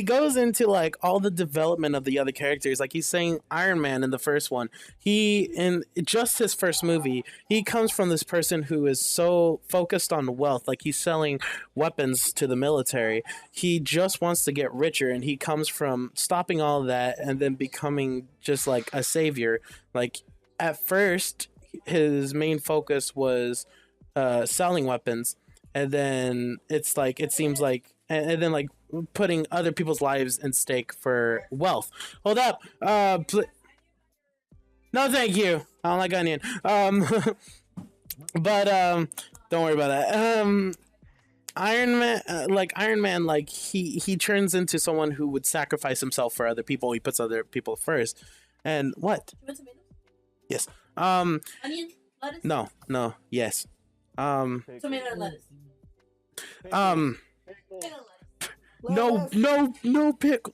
S1: goes into like all the development of the other characters. Like he's saying Iron Man in the first one, in just his first movie, he comes from this person who is so focused on wealth. Like he's selling weapons to the military. He just wants to get richer, and he comes from stopping all of that and then becoming just like a savior. Like at first his main focus was selling weapons, and then it's like it seems like and then like putting other people's lives in stake for wealth. Hold up. No, thank you. I don't like onion. But don't worry about that. Iron Man, like he turns into someone who would sacrifice himself for other people. He puts other people first. And what?
S5: You want tomatoes?
S1: Yes.
S5: Onion? Lettuce?
S1: No. Yes.
S5: Tomato and lettuce.
S1: Um.
S5: Tomato and lettuce.
S1: No pick.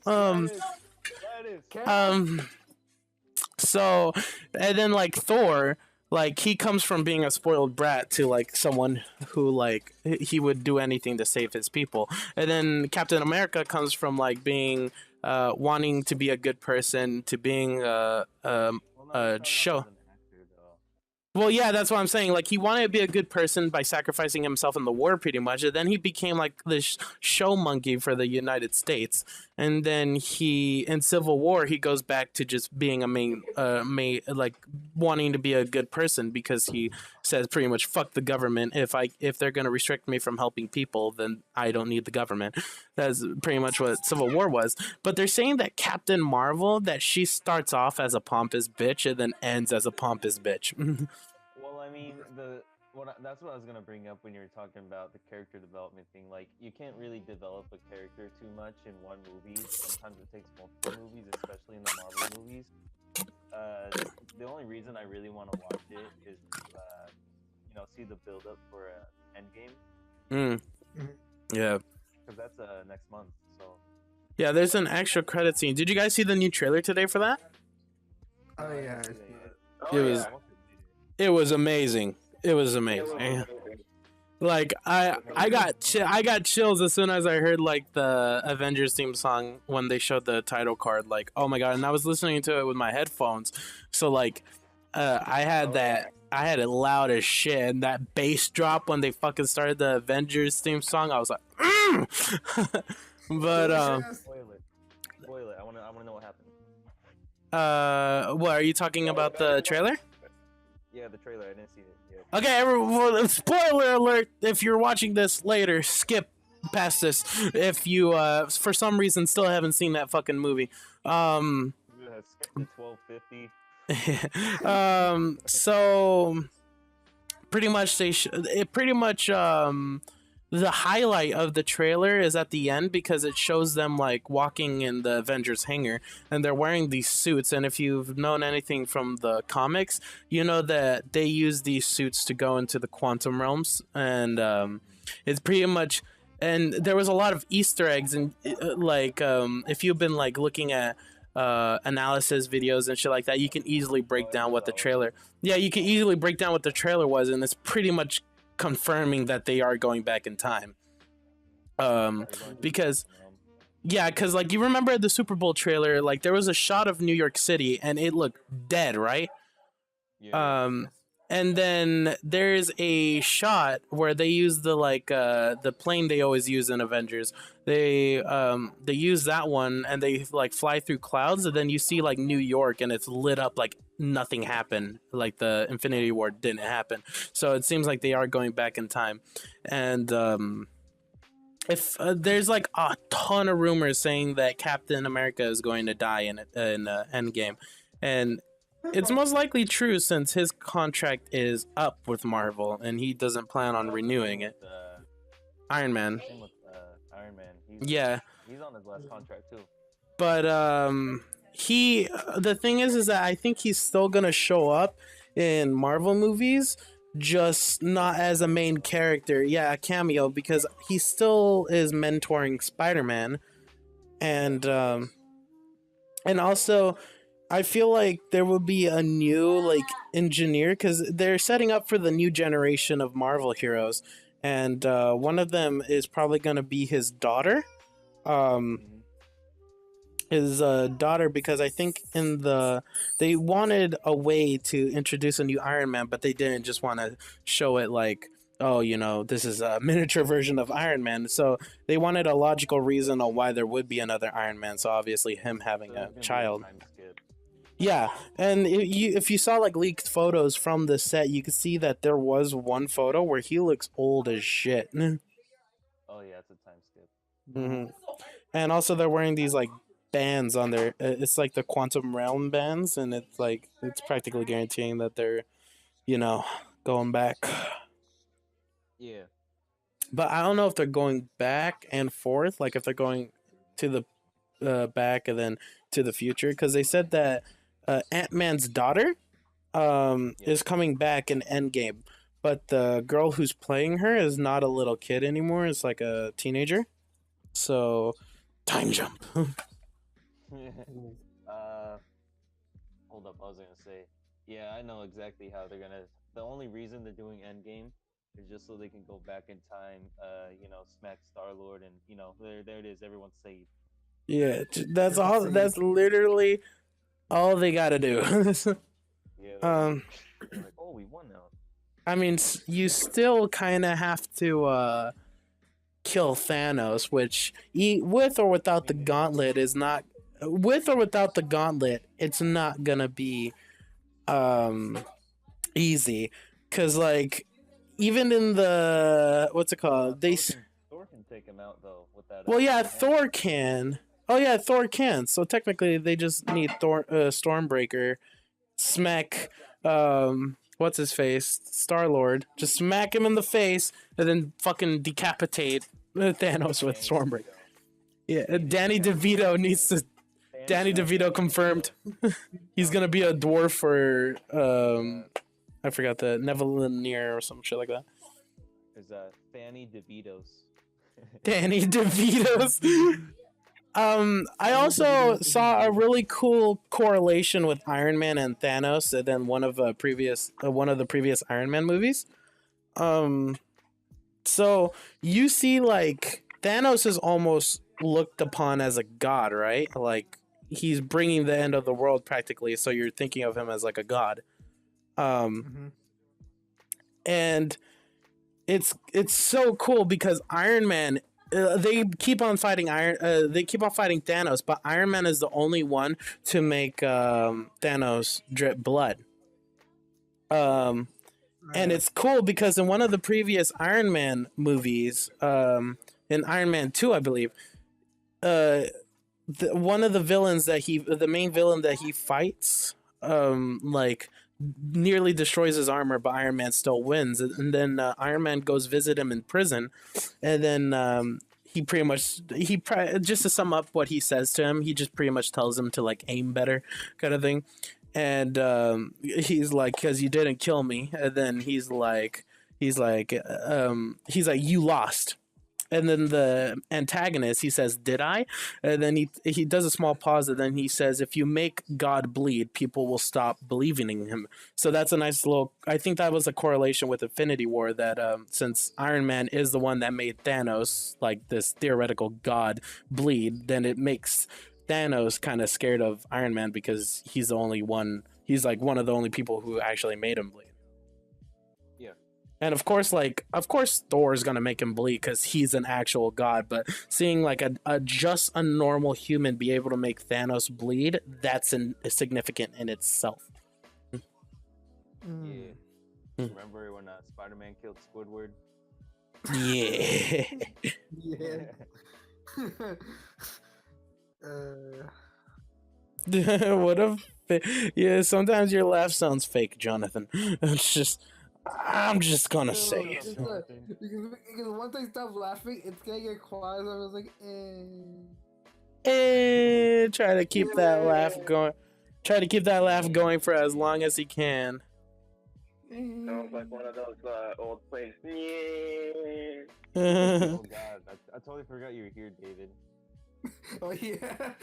S1: So, and then like Thor, like he comes from being a spoiled brat to like someone who like he would do anything to save his people. And then Captain America comes from like being wanting to be a good person to being show. Well, yeah, that's what I'm saying. Like, he wanted to be a good person by sacrificing himself in the war, pretty much. And then he became, like, this show monkey for the United States. And then in Civil War, he goes back to just being a like, wanting to be a good person because he says pretty much, fuck the government. If they're going to restrict me from helping people, then I don't need the government. That's pretty much what Civil War was. But they're saying that Captain Marvel, that she starts off as a pompous bitch and then ends as a pompous bitch.
S2: Well, I mean, that's what I was gonna bring up when you were talking about the character development thing. Like, you can't really develop a character too much in one movie. Sometimes it takes multiple movies, especially in the Marvel movies. The only reason I really want to watch it is, see the build up for Endgame,
S1: Mm. Yeah.
S2: because that's next month. So
S1: Yeah, there's an extra credit scene. Did you guys see the new trailer today for that?
S3: Oh
S2: I
S3: yeah.
S2: haven't seen it yet.
S4: Oh,
S1: It was-
S4: yeah.
S2: I want to read
S1: It was amazing. It was
S4: It was
S1: amazing.
S4: amazing.
S1: Like I got chills as soon as I heard like the Avengers theme song when they showed the title card. Like, oh my god! And I was listening to it with my headphones, so like, I had I had it loud as shit, and that bass drop when they fucking started the Avengers theme song, I was like, but
S2: Spoil it. Spoil it. I want to know what happened.
S1: what are you talking about the trailer?
S2: Yeah, the trailer. I didn't see it yet.
S1: Okay, everyone, spoiler alert. If you're watching this later, skip past this. If you, for some reason, still haven't seen that fucking movie.
S2: Skip to 12:50.
S1: So pretty much the highlight of the trailer is at the end because it shows them like walking in the Avengers hangar and they're wearing these suits. And if you've known anything from the comics, you know that they use these suits to go into the quantum realms, and it's pretty much. And there was a lot of Easter eggs, and if you've been like looking at analysis videos and shit like that, you can easily break down what the trailer. Yeah, you can easily break down what the trailer was, and it's pretty much confirming that they are going back in time. Because like you remember the Super Bowl trailer, like there was a shot of New York City and it looked dead, right?
S2: Yeah.
S1: And then there's a shot where they use the plane they always use in Avengers. They use that one and they like fly through clouds, and then you see like New York and it's lit up like nothing happened, like the Infinity War didn't happen. So it seems like they are going back in time. And if there's like a ton of rumors saying that Captain America is going to die in Endgame, and it's most likely true since his contract is up with Marvel and he doesn't plan on renewing it. Iron Man.
S2: Same with Iron Man. He's on his last contract too.
S1: But the thing is that I think he's still gonna show up in Marvel movies, just not as a main character. Yeah, a cameo, because he still is mentoring Spider-Man, and also I feel like there will be a new like engineer because they're setting up for the new generation of Marvel heroes, and one of them is probably gonna be his daughter. His daughter, because I think they wanted a way to introduce a new Iron Man, but they didn't just want to show it like, oh, this is a miniature version of Iron Man. So they wanted a logical reason on why there would be another Iron Man. So obviously him having a child. Yeah, and if you saw like leaked photos from the set, you could see that there was one photo where he looks old as shit.
S2: Oh yeah, it's a time skip.
S1: Mm-hmm. And also they're wearing these like bands on their, it's like the quantum realm bands, and it's practically guaranteeing that they're going back.
S2: Yeah,
S1: but I don't know if they're going back and forth, like if they're going to the back and then to the future, because they said that Ant-Man's daughter is coming back in Endgame, but the girl who's playing her is not a little kid anymore, it's like a teenager. So time jump.
S2: Hold up, I was gonna say, yeah, I know exactly how they're gonna. The only reason they're doing Endgame is just so they can go back in time, smack Star-Lord, and there it is, everyone's saved.
S1: Yeah, that's all. That's literally all they gotta do.
S2: Yeah. Like, oh, we won now.
S1: I mean, you still kind of have to kill Thanos, which with or without the gauntlet is not. With or without the gauntlet, it's not gonna be easy, cause like even in the what's it called?
S2: Thor can take him out though with that.
S1: Well, yeah, Thor can. Oh yeah, Thor can. So technically, they just need Stormbreaker, smack what's his face, Star-Lord, just smack him in the face, and then fucking decapitate Thanos with Stormbreaker. Yeah, Danny DeVito needs to. Danny DeVito confirmed. He's gonna be a dwarf for I forgot the Neville or some shit like that.
S2: There's Fanny DeVito's.
S1: Danny DeVito's. I also saw a really cool correlation with Iron Man and Thanos, and then one of the previous Iron Man movies. So you see, like, Thanos is almost looked upon as a god, right? Like, he's bringing the end of the world practically, so you're thinking of him as like a god. And it's so cool because Iron Man, they keep on fighting Thanos, but Iron Man is the only one to make Thanos drip blood. And it's cool because in one of the previous Iron Man movies, in Iron Man 2, I believe, one of the main villain that he fights, like, nearly destroys his armor, but Iron Man still wins. And then Iron Man goes visit him in prison, and then just to sum up what he says to him, he just pretty much tells him to, like, aim better, kind of thing. And he's like, because you didn't kill me. And then he's like, you lost. And then the antagonist, he says, did I? And then he does a small pause, and then he says, if you make God bleed, people will stop believing in him. So that's a nice little, I think that was a correlation with Infinity War, that since Iron Man is the one that made Thanos, like this theoretical god, bleed, then it makes Thanos kind of scared of Iron Man because he's like one of the only people who actually made him bleed.
S2: Yeah.
S1: And of course Thor's gonna make him bleed because he's an actual god, but seeing like a just a normal human be able to make Thanos bleed, that's significant in itself.
S2: Yeah. Remember when Spider-Man killed Squidward?
S1: Yeah.
S3: Yeah.
S1: What yeah, sometimes your laugh sounds fake, Jonathan. I'm just gonna say it.
S3: Because once I stop laughing, it's gonna get quiet. I was like,
S1: Try to keep that laugh going. Try to keep that laugh going for as long as he can.
S4: Sounds like one of those old plays.
S2: Oh god, I totally forgot you were here, David.
S3: Oh yeah.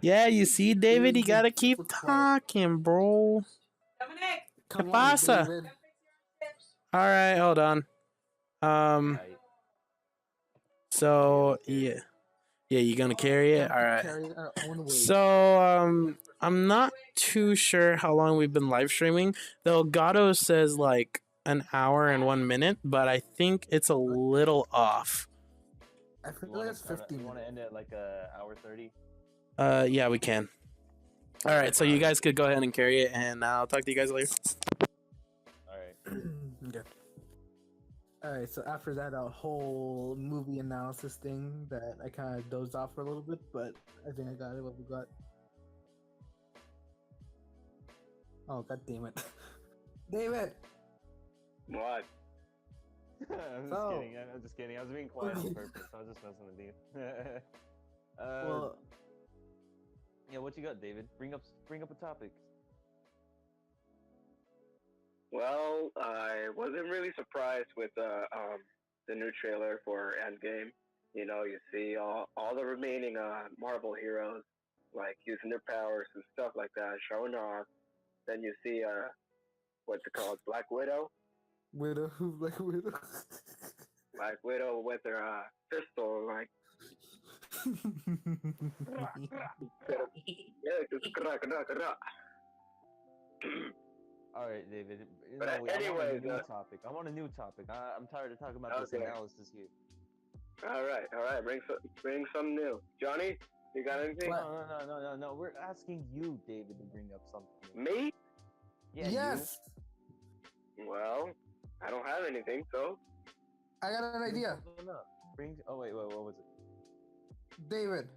S1: Yeah, you see, David, you gotta keep talking, bro.
S5: Dominic.
S3: Come
S1: ¿Qué pasa?
S3: on, David.
S1: All right, hold on.
S2: Right.
S1: So yeah, you gonna carry it? All right.
S3: Carry our own weight.
S1: So I'm not too sure how long we've been live streaming. The Elgato says like an hour and 1 minute, but I think it's a little off.
S3: I feel like it's 15.
S2: You want to end at like hour 30?
S1: Yeah, we can. All right, so you guys could go ahead and carry it, and I'll talk to you guys later.
S2: All right.
S3: Okay. Alright, so after that whole movie analysis thing that I kind of dozed off for a little bit, but I think I got it. What we got? Oh, god damn it. David!
S4: What?
S2: I'm just kidding. I was being quiet on purpose. I was just messing with you.
S3: Well,
S2: yeah, what you got, David? Bring up a topic.
S4: Well, I wasn't really surprised with the new trailer for Endgame. You know, you see all the remaining Marvel heroes like using their powers and stuff like that, showing off. Then you see what's it called, Black Widow.
S3: Widow.
S4: Black Widow with her pistol, like.
S2: All right, David.
S4: But
S2: I want
S4: anyways,
S2: a new topic. I want a new topic. I'm tired of talking about this
S4: Okay.
S2: analysis here.
S4: All right. Bring some new. Johnny, you got anything?
S2: No. We're asking you, David, to bring up something.
S4: Me?
S2: Yeah.
S3: Yes!
S4: Well, I don't have anything, so.
S3: I got an idea.
S2: No. Oh wait. What was it?
S3: David,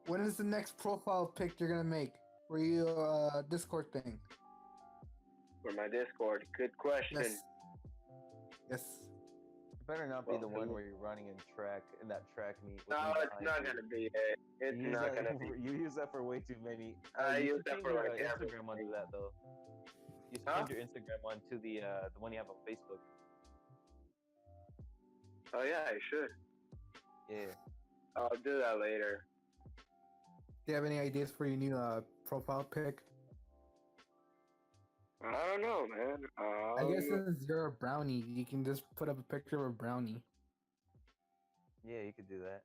S3: when is the next profile pic you're gonna make? For your Discord thing?
S4: For my Discord. Good question.
S3: Yes.
S2: It better not be the one where you're running in that track meet. with
S4: No,
S2: me
S4: it's not
S2: behind
S4: gonna
S2: you.
S4: be it. It's
S2: You use
S4: not
S2: that-
S4: gonna be.
S2: You use that for way too many.
S4: I
S2: you
S4: use
S2: should
S4: that
S2: change
S4: for,
S2: your
S4: like,
S2: Instagram
S4: everything.
S2: under that though. You
S4: Huh?
S2: change your Instagram one to the one you have on Facebook.
S4: Oh yeah, I should.
S2: Yeah.
S4: I'll do that later.
S3: Do you have any ideas for your new profile pic?
S4: I don't know, man.
S3: I guess since you're a brownie, you can just put up a picture of a brownie.
S2: Yeah, you could do that.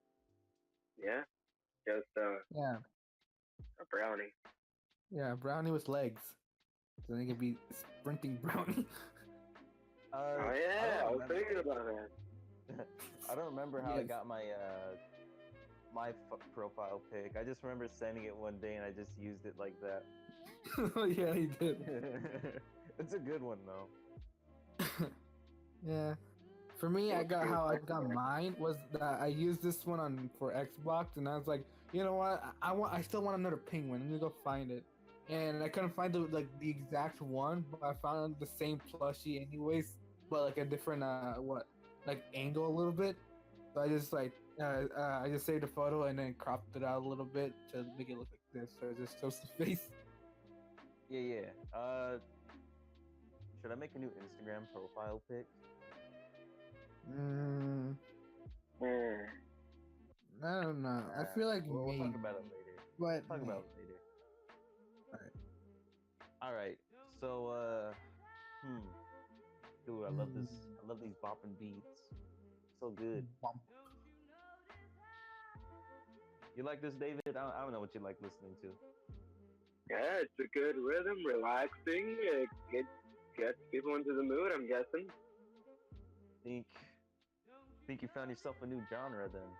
S4: Yeah, just
S3: Yeah,
S4: a brownie.
S3: yeah, brownie with legs. So they could be sprinting brownie.
S4: Oh yeah, I was
S2: remember-
S4: thinking about that.
S2: I don't remember how I
S3: Yes.
S2: got my profile pic. I just remember sending it one day and I just used it like that.
S3: Yeah, he did.
S2: It's a good one though.
S3: Yeah. For me, I got how I got mine was that I used this one on for Xbox, and I was like, you know what? I still want another penguin. I'm gonna go find it, and I couldn't find the exact one, but I found the same plushie anyways, but like a different angle a little bit. So I just I just saved a photo and then cropped it out a little bit to make it look like this, so it just shows the face.
S2: Yeah. Should I make a new Instagram profile pic?
S3: Mm,
S4: Hmm.
S3: I don't know. I feel like
S2: we'll
S3: maybe,
S2: talk about it later.
S3: but
S2: Talk about it later.
S3: Alright.
S2: All right. So dude, I love this. I love these bopping beats. So good.
S3: Bump.
S2: You like this, David? I don't know what you like listening to.
S4: Yeah, it's a good rhythm, relaxing. It gets people into the mood, I'm guessing.
S2: Think you found yourself a new genre then?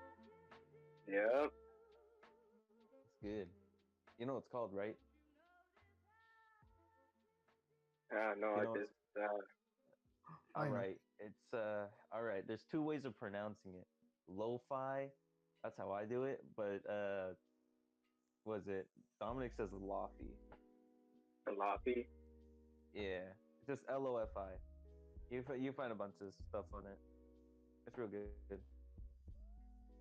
S4: Yep.
S2: It's good. You know what it's called, right?
S4: No,
S2: You
S4: I
S2: know
S4: just
S3: I
S2: All
S3: know.
S2: right. It's all right. There's two ways of pronouncing it. Lo-fi. That's how I do it. But was it? Dominic says lofi.
S4: Jalopy.
S2: Yeah. It's just Lofi. You find a bunch of stuff on it. It's real good.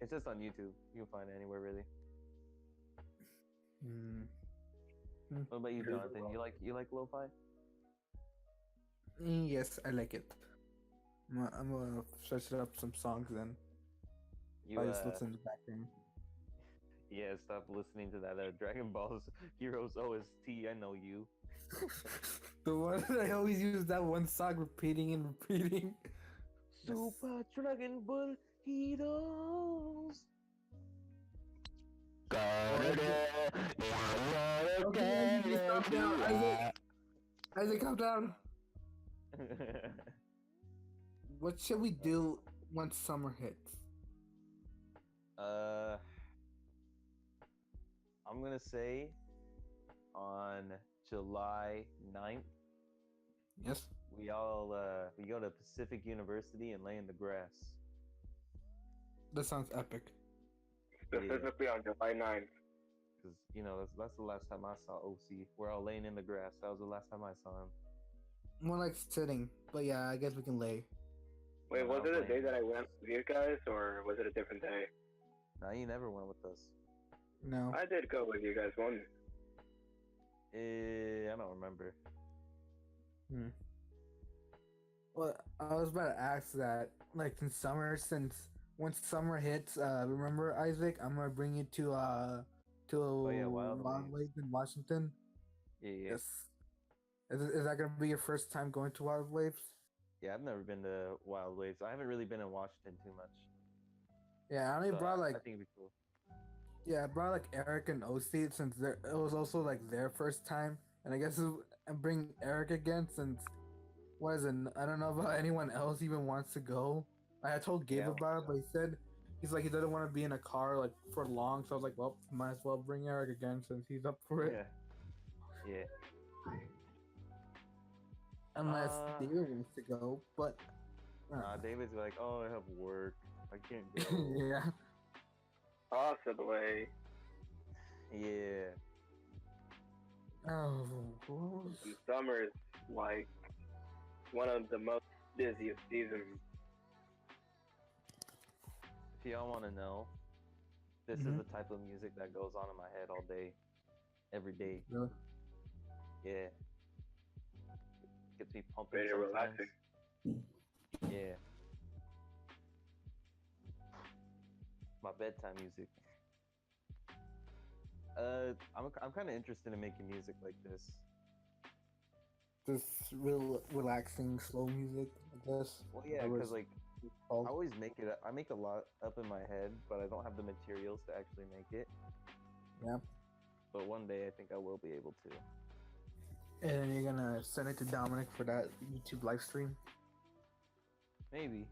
S2: It's just on YouTube. You can find it anywhere really.
S3: Mm.
S2: What about you, Jonathan? You like lo-fi?
S3: Yes, I like it. I'm gonna search up some songs then.
S2: You
S3: I just listen in the background.
S2: yeah, stop listening to that Dragon Ball Heroes OST. I know you.
S3: The one I always use that one song repeating and repeating.
S2: Super Dragon Ball Heroes.
S3: Okay, you stop now, Isaac. Isaac, calm down. What should we do once summer hits?
S2: I'm gonna say on July 9th,
S3: Yes.
S2: we go to Pacific University and lay in the grass.
S3: That sounds epic.
S4: Specifically on July 9th.
S2: Because that's the last time I saw OC. We're all laying in the grass. That was the last time I saw him.
S3: More like sitting, but yeah, I guess we can lay.
S4: Wait,
S2: No,
S4: was it
S2: I
S4: a
S2: was
S4: day
S2: laying.
S4: that I went with you guys, or was it a different day?
S2: Nah, you never went with us.
S3: No.
S4: I did go with you guys one.
S2: I don't remember.
S3: Well, I was about to ask that, like in summer, since once summer hits, remember Isaac, I'm gonna bring you to
S2: yeah, Wild Waves.
S3: Waves in Washington.
S2: Yeah.
S3: Yes. Is that gonna be your first time going to Wild Waves?
S2: Yeah, I've never been to Wild Waves. I haven't really been in Washington too much.
S3: Yeah, I only
S2: So
S3: brought
S2: I
S3: like
S2: think it'd be cool.
S3: I brought like Eric and OC since it was also like their first time, and I guess I'm bringing Eric again since what is it? I don't know about anyone else even wants to go. I told Gabe
S2: Yeah,
S3: about it, but he's like he doesn't want to be in a car like for long, so I was like, well, might as well bring Eric again since he's up for it.
S2: Yeah.
S3: Unless David wants to go, but
S2: David's like, oh, I have work. I can't go.
S3: yeah.
S4: Possibly.
S2: Yeah.
S3: Oh,
S4: And summer is like one of the most busiest seasons.
S2: If y'all want to know, this is the type of music that goes on in my head all day, every day.
S3: really?
S2: Yeah. gets me pumping
S4: Very
S2: sometimes.
S4: relaxing.
S2: Yeah. My bedtime music. I'm kind of interested in making music like this.
S3: Just real relaxing, slow music, I guess.
S2: Well, yeah,
S3: whatever
S2: because
S3: it's
S2: like
S3: called.
S2: I always make it. I make a lot up in my head, but I don't have the materials to actually make it.
S3: Yeah.
S2: But one day, I think I will be able to.
S3: And then you're gonna send it to Dominic for that YouTube live stream.
S2: Maybe.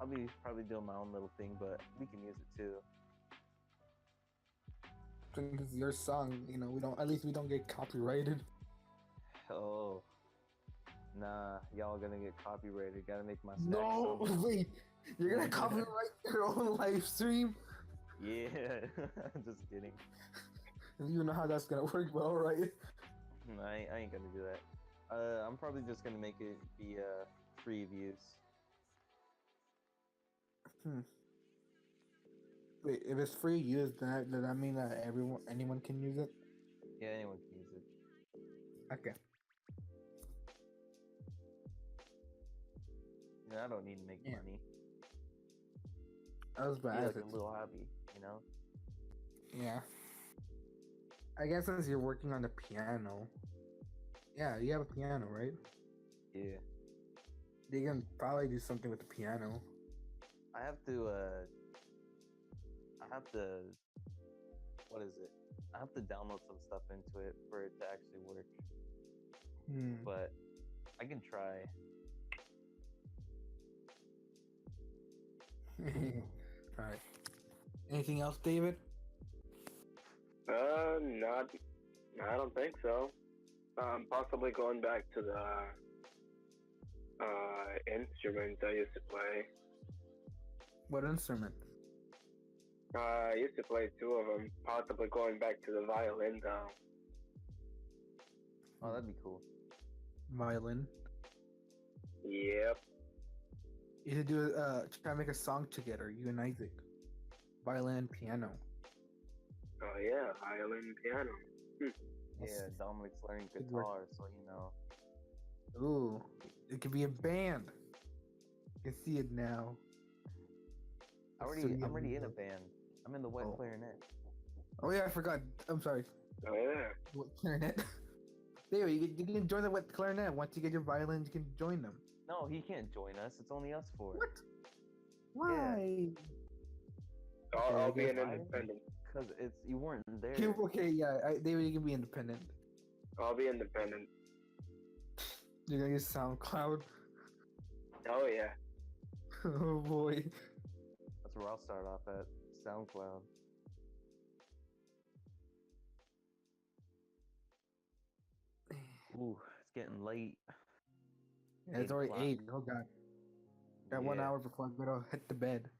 S2: I'll be probably doing my own little thing, but we can use it too.
S3: Because it's your song, you know, we don't get copyrighted.
S2: Oh. Nah, y'all are gonna get copyrighted. Gotta make my snacks.
S3: No,
S2: somehow.
S3: wait, you're gonna copyright your own live stream?
S2: Yeah, just kidding.
S3: You know how that's gonna work, but alright.
S2: No, I ain't gonna do that. I'm probably just gonna make it be free of use.
S3: Wait, if it's free use, does that mean that anyone can use it?
S2: Yeah, anyone can use it.
S3: Okay.
S2: I don't need to make
S3: Yeah.
S2: money.
S3: I was
S2: It's
S3: bad.
S2: like a little hobby, you know?
S3: Yeah. I guess since you're working on the piano. Yeah, you have a piano, right?
S2: Yeah.
S3: You can probably do something with the piano.
S2: I have to, what is it? I have to download some stuff into it for it to actually work. But I can try.
S3: Alright. Anything else, David?
S4: Not. I don't think so. Possibly going back to the instruments I used to play.
S3: What instrument?
S4: I used to play 2 of them. Possibly going back to the violin though.
S2: Oh, that'd be cool.
S3: Violin.
S4: Yep.
S3: You should do try to make a song together, you and Isaac. Violin, piano.
S4: Oh yeah, violin, piano.
S2: Yeah, Dominic's learning
S3: Good work.
S2: guitar, so you know.
S3: Ooh, it could be a band. I can see it now.
S2: I'm already in a band. I'm in the wet clarinet.
S3: Oh yeah, I forgot. I'm sorry.
S4: Oh yeah.
S3: What clarinet? There, you can join the wet clarinet. Once you get your violin, you can join them.
S2: No, he can't join us. It's only us four.
S3: What? Why?
S4: I'll be
S3: Okay,
S4: an independent.
S2: Because you weren't there.
S3: Okay, yeah, David, you can be independent.
S4: I'll be independent.
S3: You're gonna use SoundCloud.
S4: Oh yeah.
S3: Oh boy.
S2: That's where I'll start off at SoundCloud. Ooh, it's getting late.
S3: Yeah, it's
S2: 8
S3: already
S2: o'clock.
S3: 8. Oh god. Got 1
S2: Yeah.
S3: hour before I gotta hit the bed.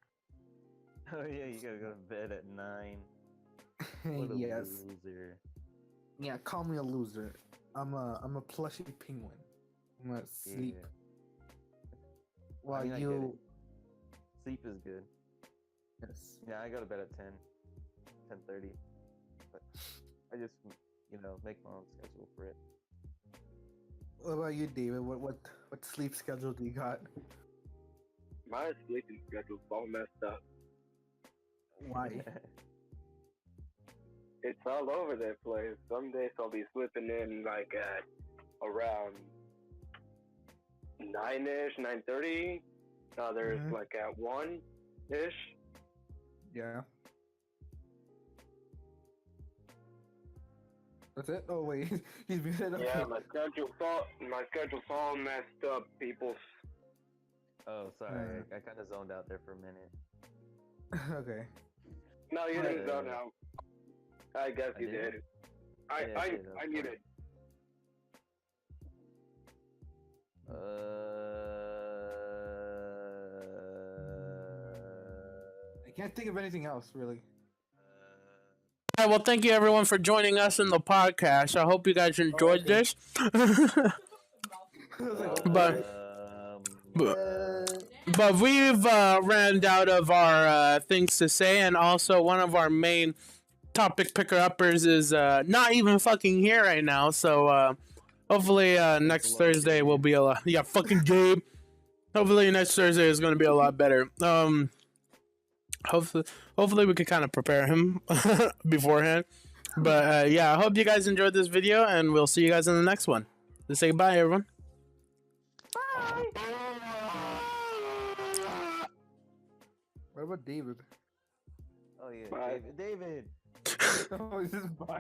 S2: Oh yeah, you gotta go to bed at 9. What a
S3: Yes.
S2: loser.
S3: Yeah, call me a loser. I'm a plushy penguin. I'm gonna sleep
S2: Yeah.
S3: while
S2: I mean, I get
S3: you.
S2: it. Sleep is good.
S3: Yes.
S2: Yeah, I go to bed at 10:30. But I just, make my own schedule for it.
S3: What about you, David? What sleep schedule do you got?
S4: My sleeping schedule's all messed up.
S3: Why?
S4: It's all over the place. Some days I'll be slipping in like at around 9-ish, 9:30. Others
S3: Mhm.
S4: like at 1-ish.
S3: Yeah. That's it? Oh wait, he's muted. Okay.
S4: Yeah, my schedule's all messed up, people.
S2: Oh, sorry. I kind of zoned out there for a minute.
S3: Okay.
S4: No, you didn't
S2: Uh,
S4: go now. I guess
S2: I
S4: you
S2: did?
S4: did.
S2: Yeah, I
S4: I
S2: did, that's
S4: muted.
S3: I can't think of anything else really.
S1: All right, well, thank you everyone for joining us in the podcast. I hope you guys enjoyed
S3: okay.
S1: this.
S3: I was like,
S1: But-
S3: uh,
S1: But we've ran out of our things to say, and also one of our main topic picker uppers is not even fucking here right now. So Hopefully, next Thursday will be a lot. Yeah, fucking Gabe. Hopefully, next Thursday is going to be a lot better. Hopefully we could kind of prepare him beforehand. But yeah, I hope you guys enjoyed this video, and we'll see you guys in the next one. Let's say goodbye, everyone.
S3: What about David?
S2: Oh yeah,
S4: Bye.
S2: David.
S3: Oh, he's just bye.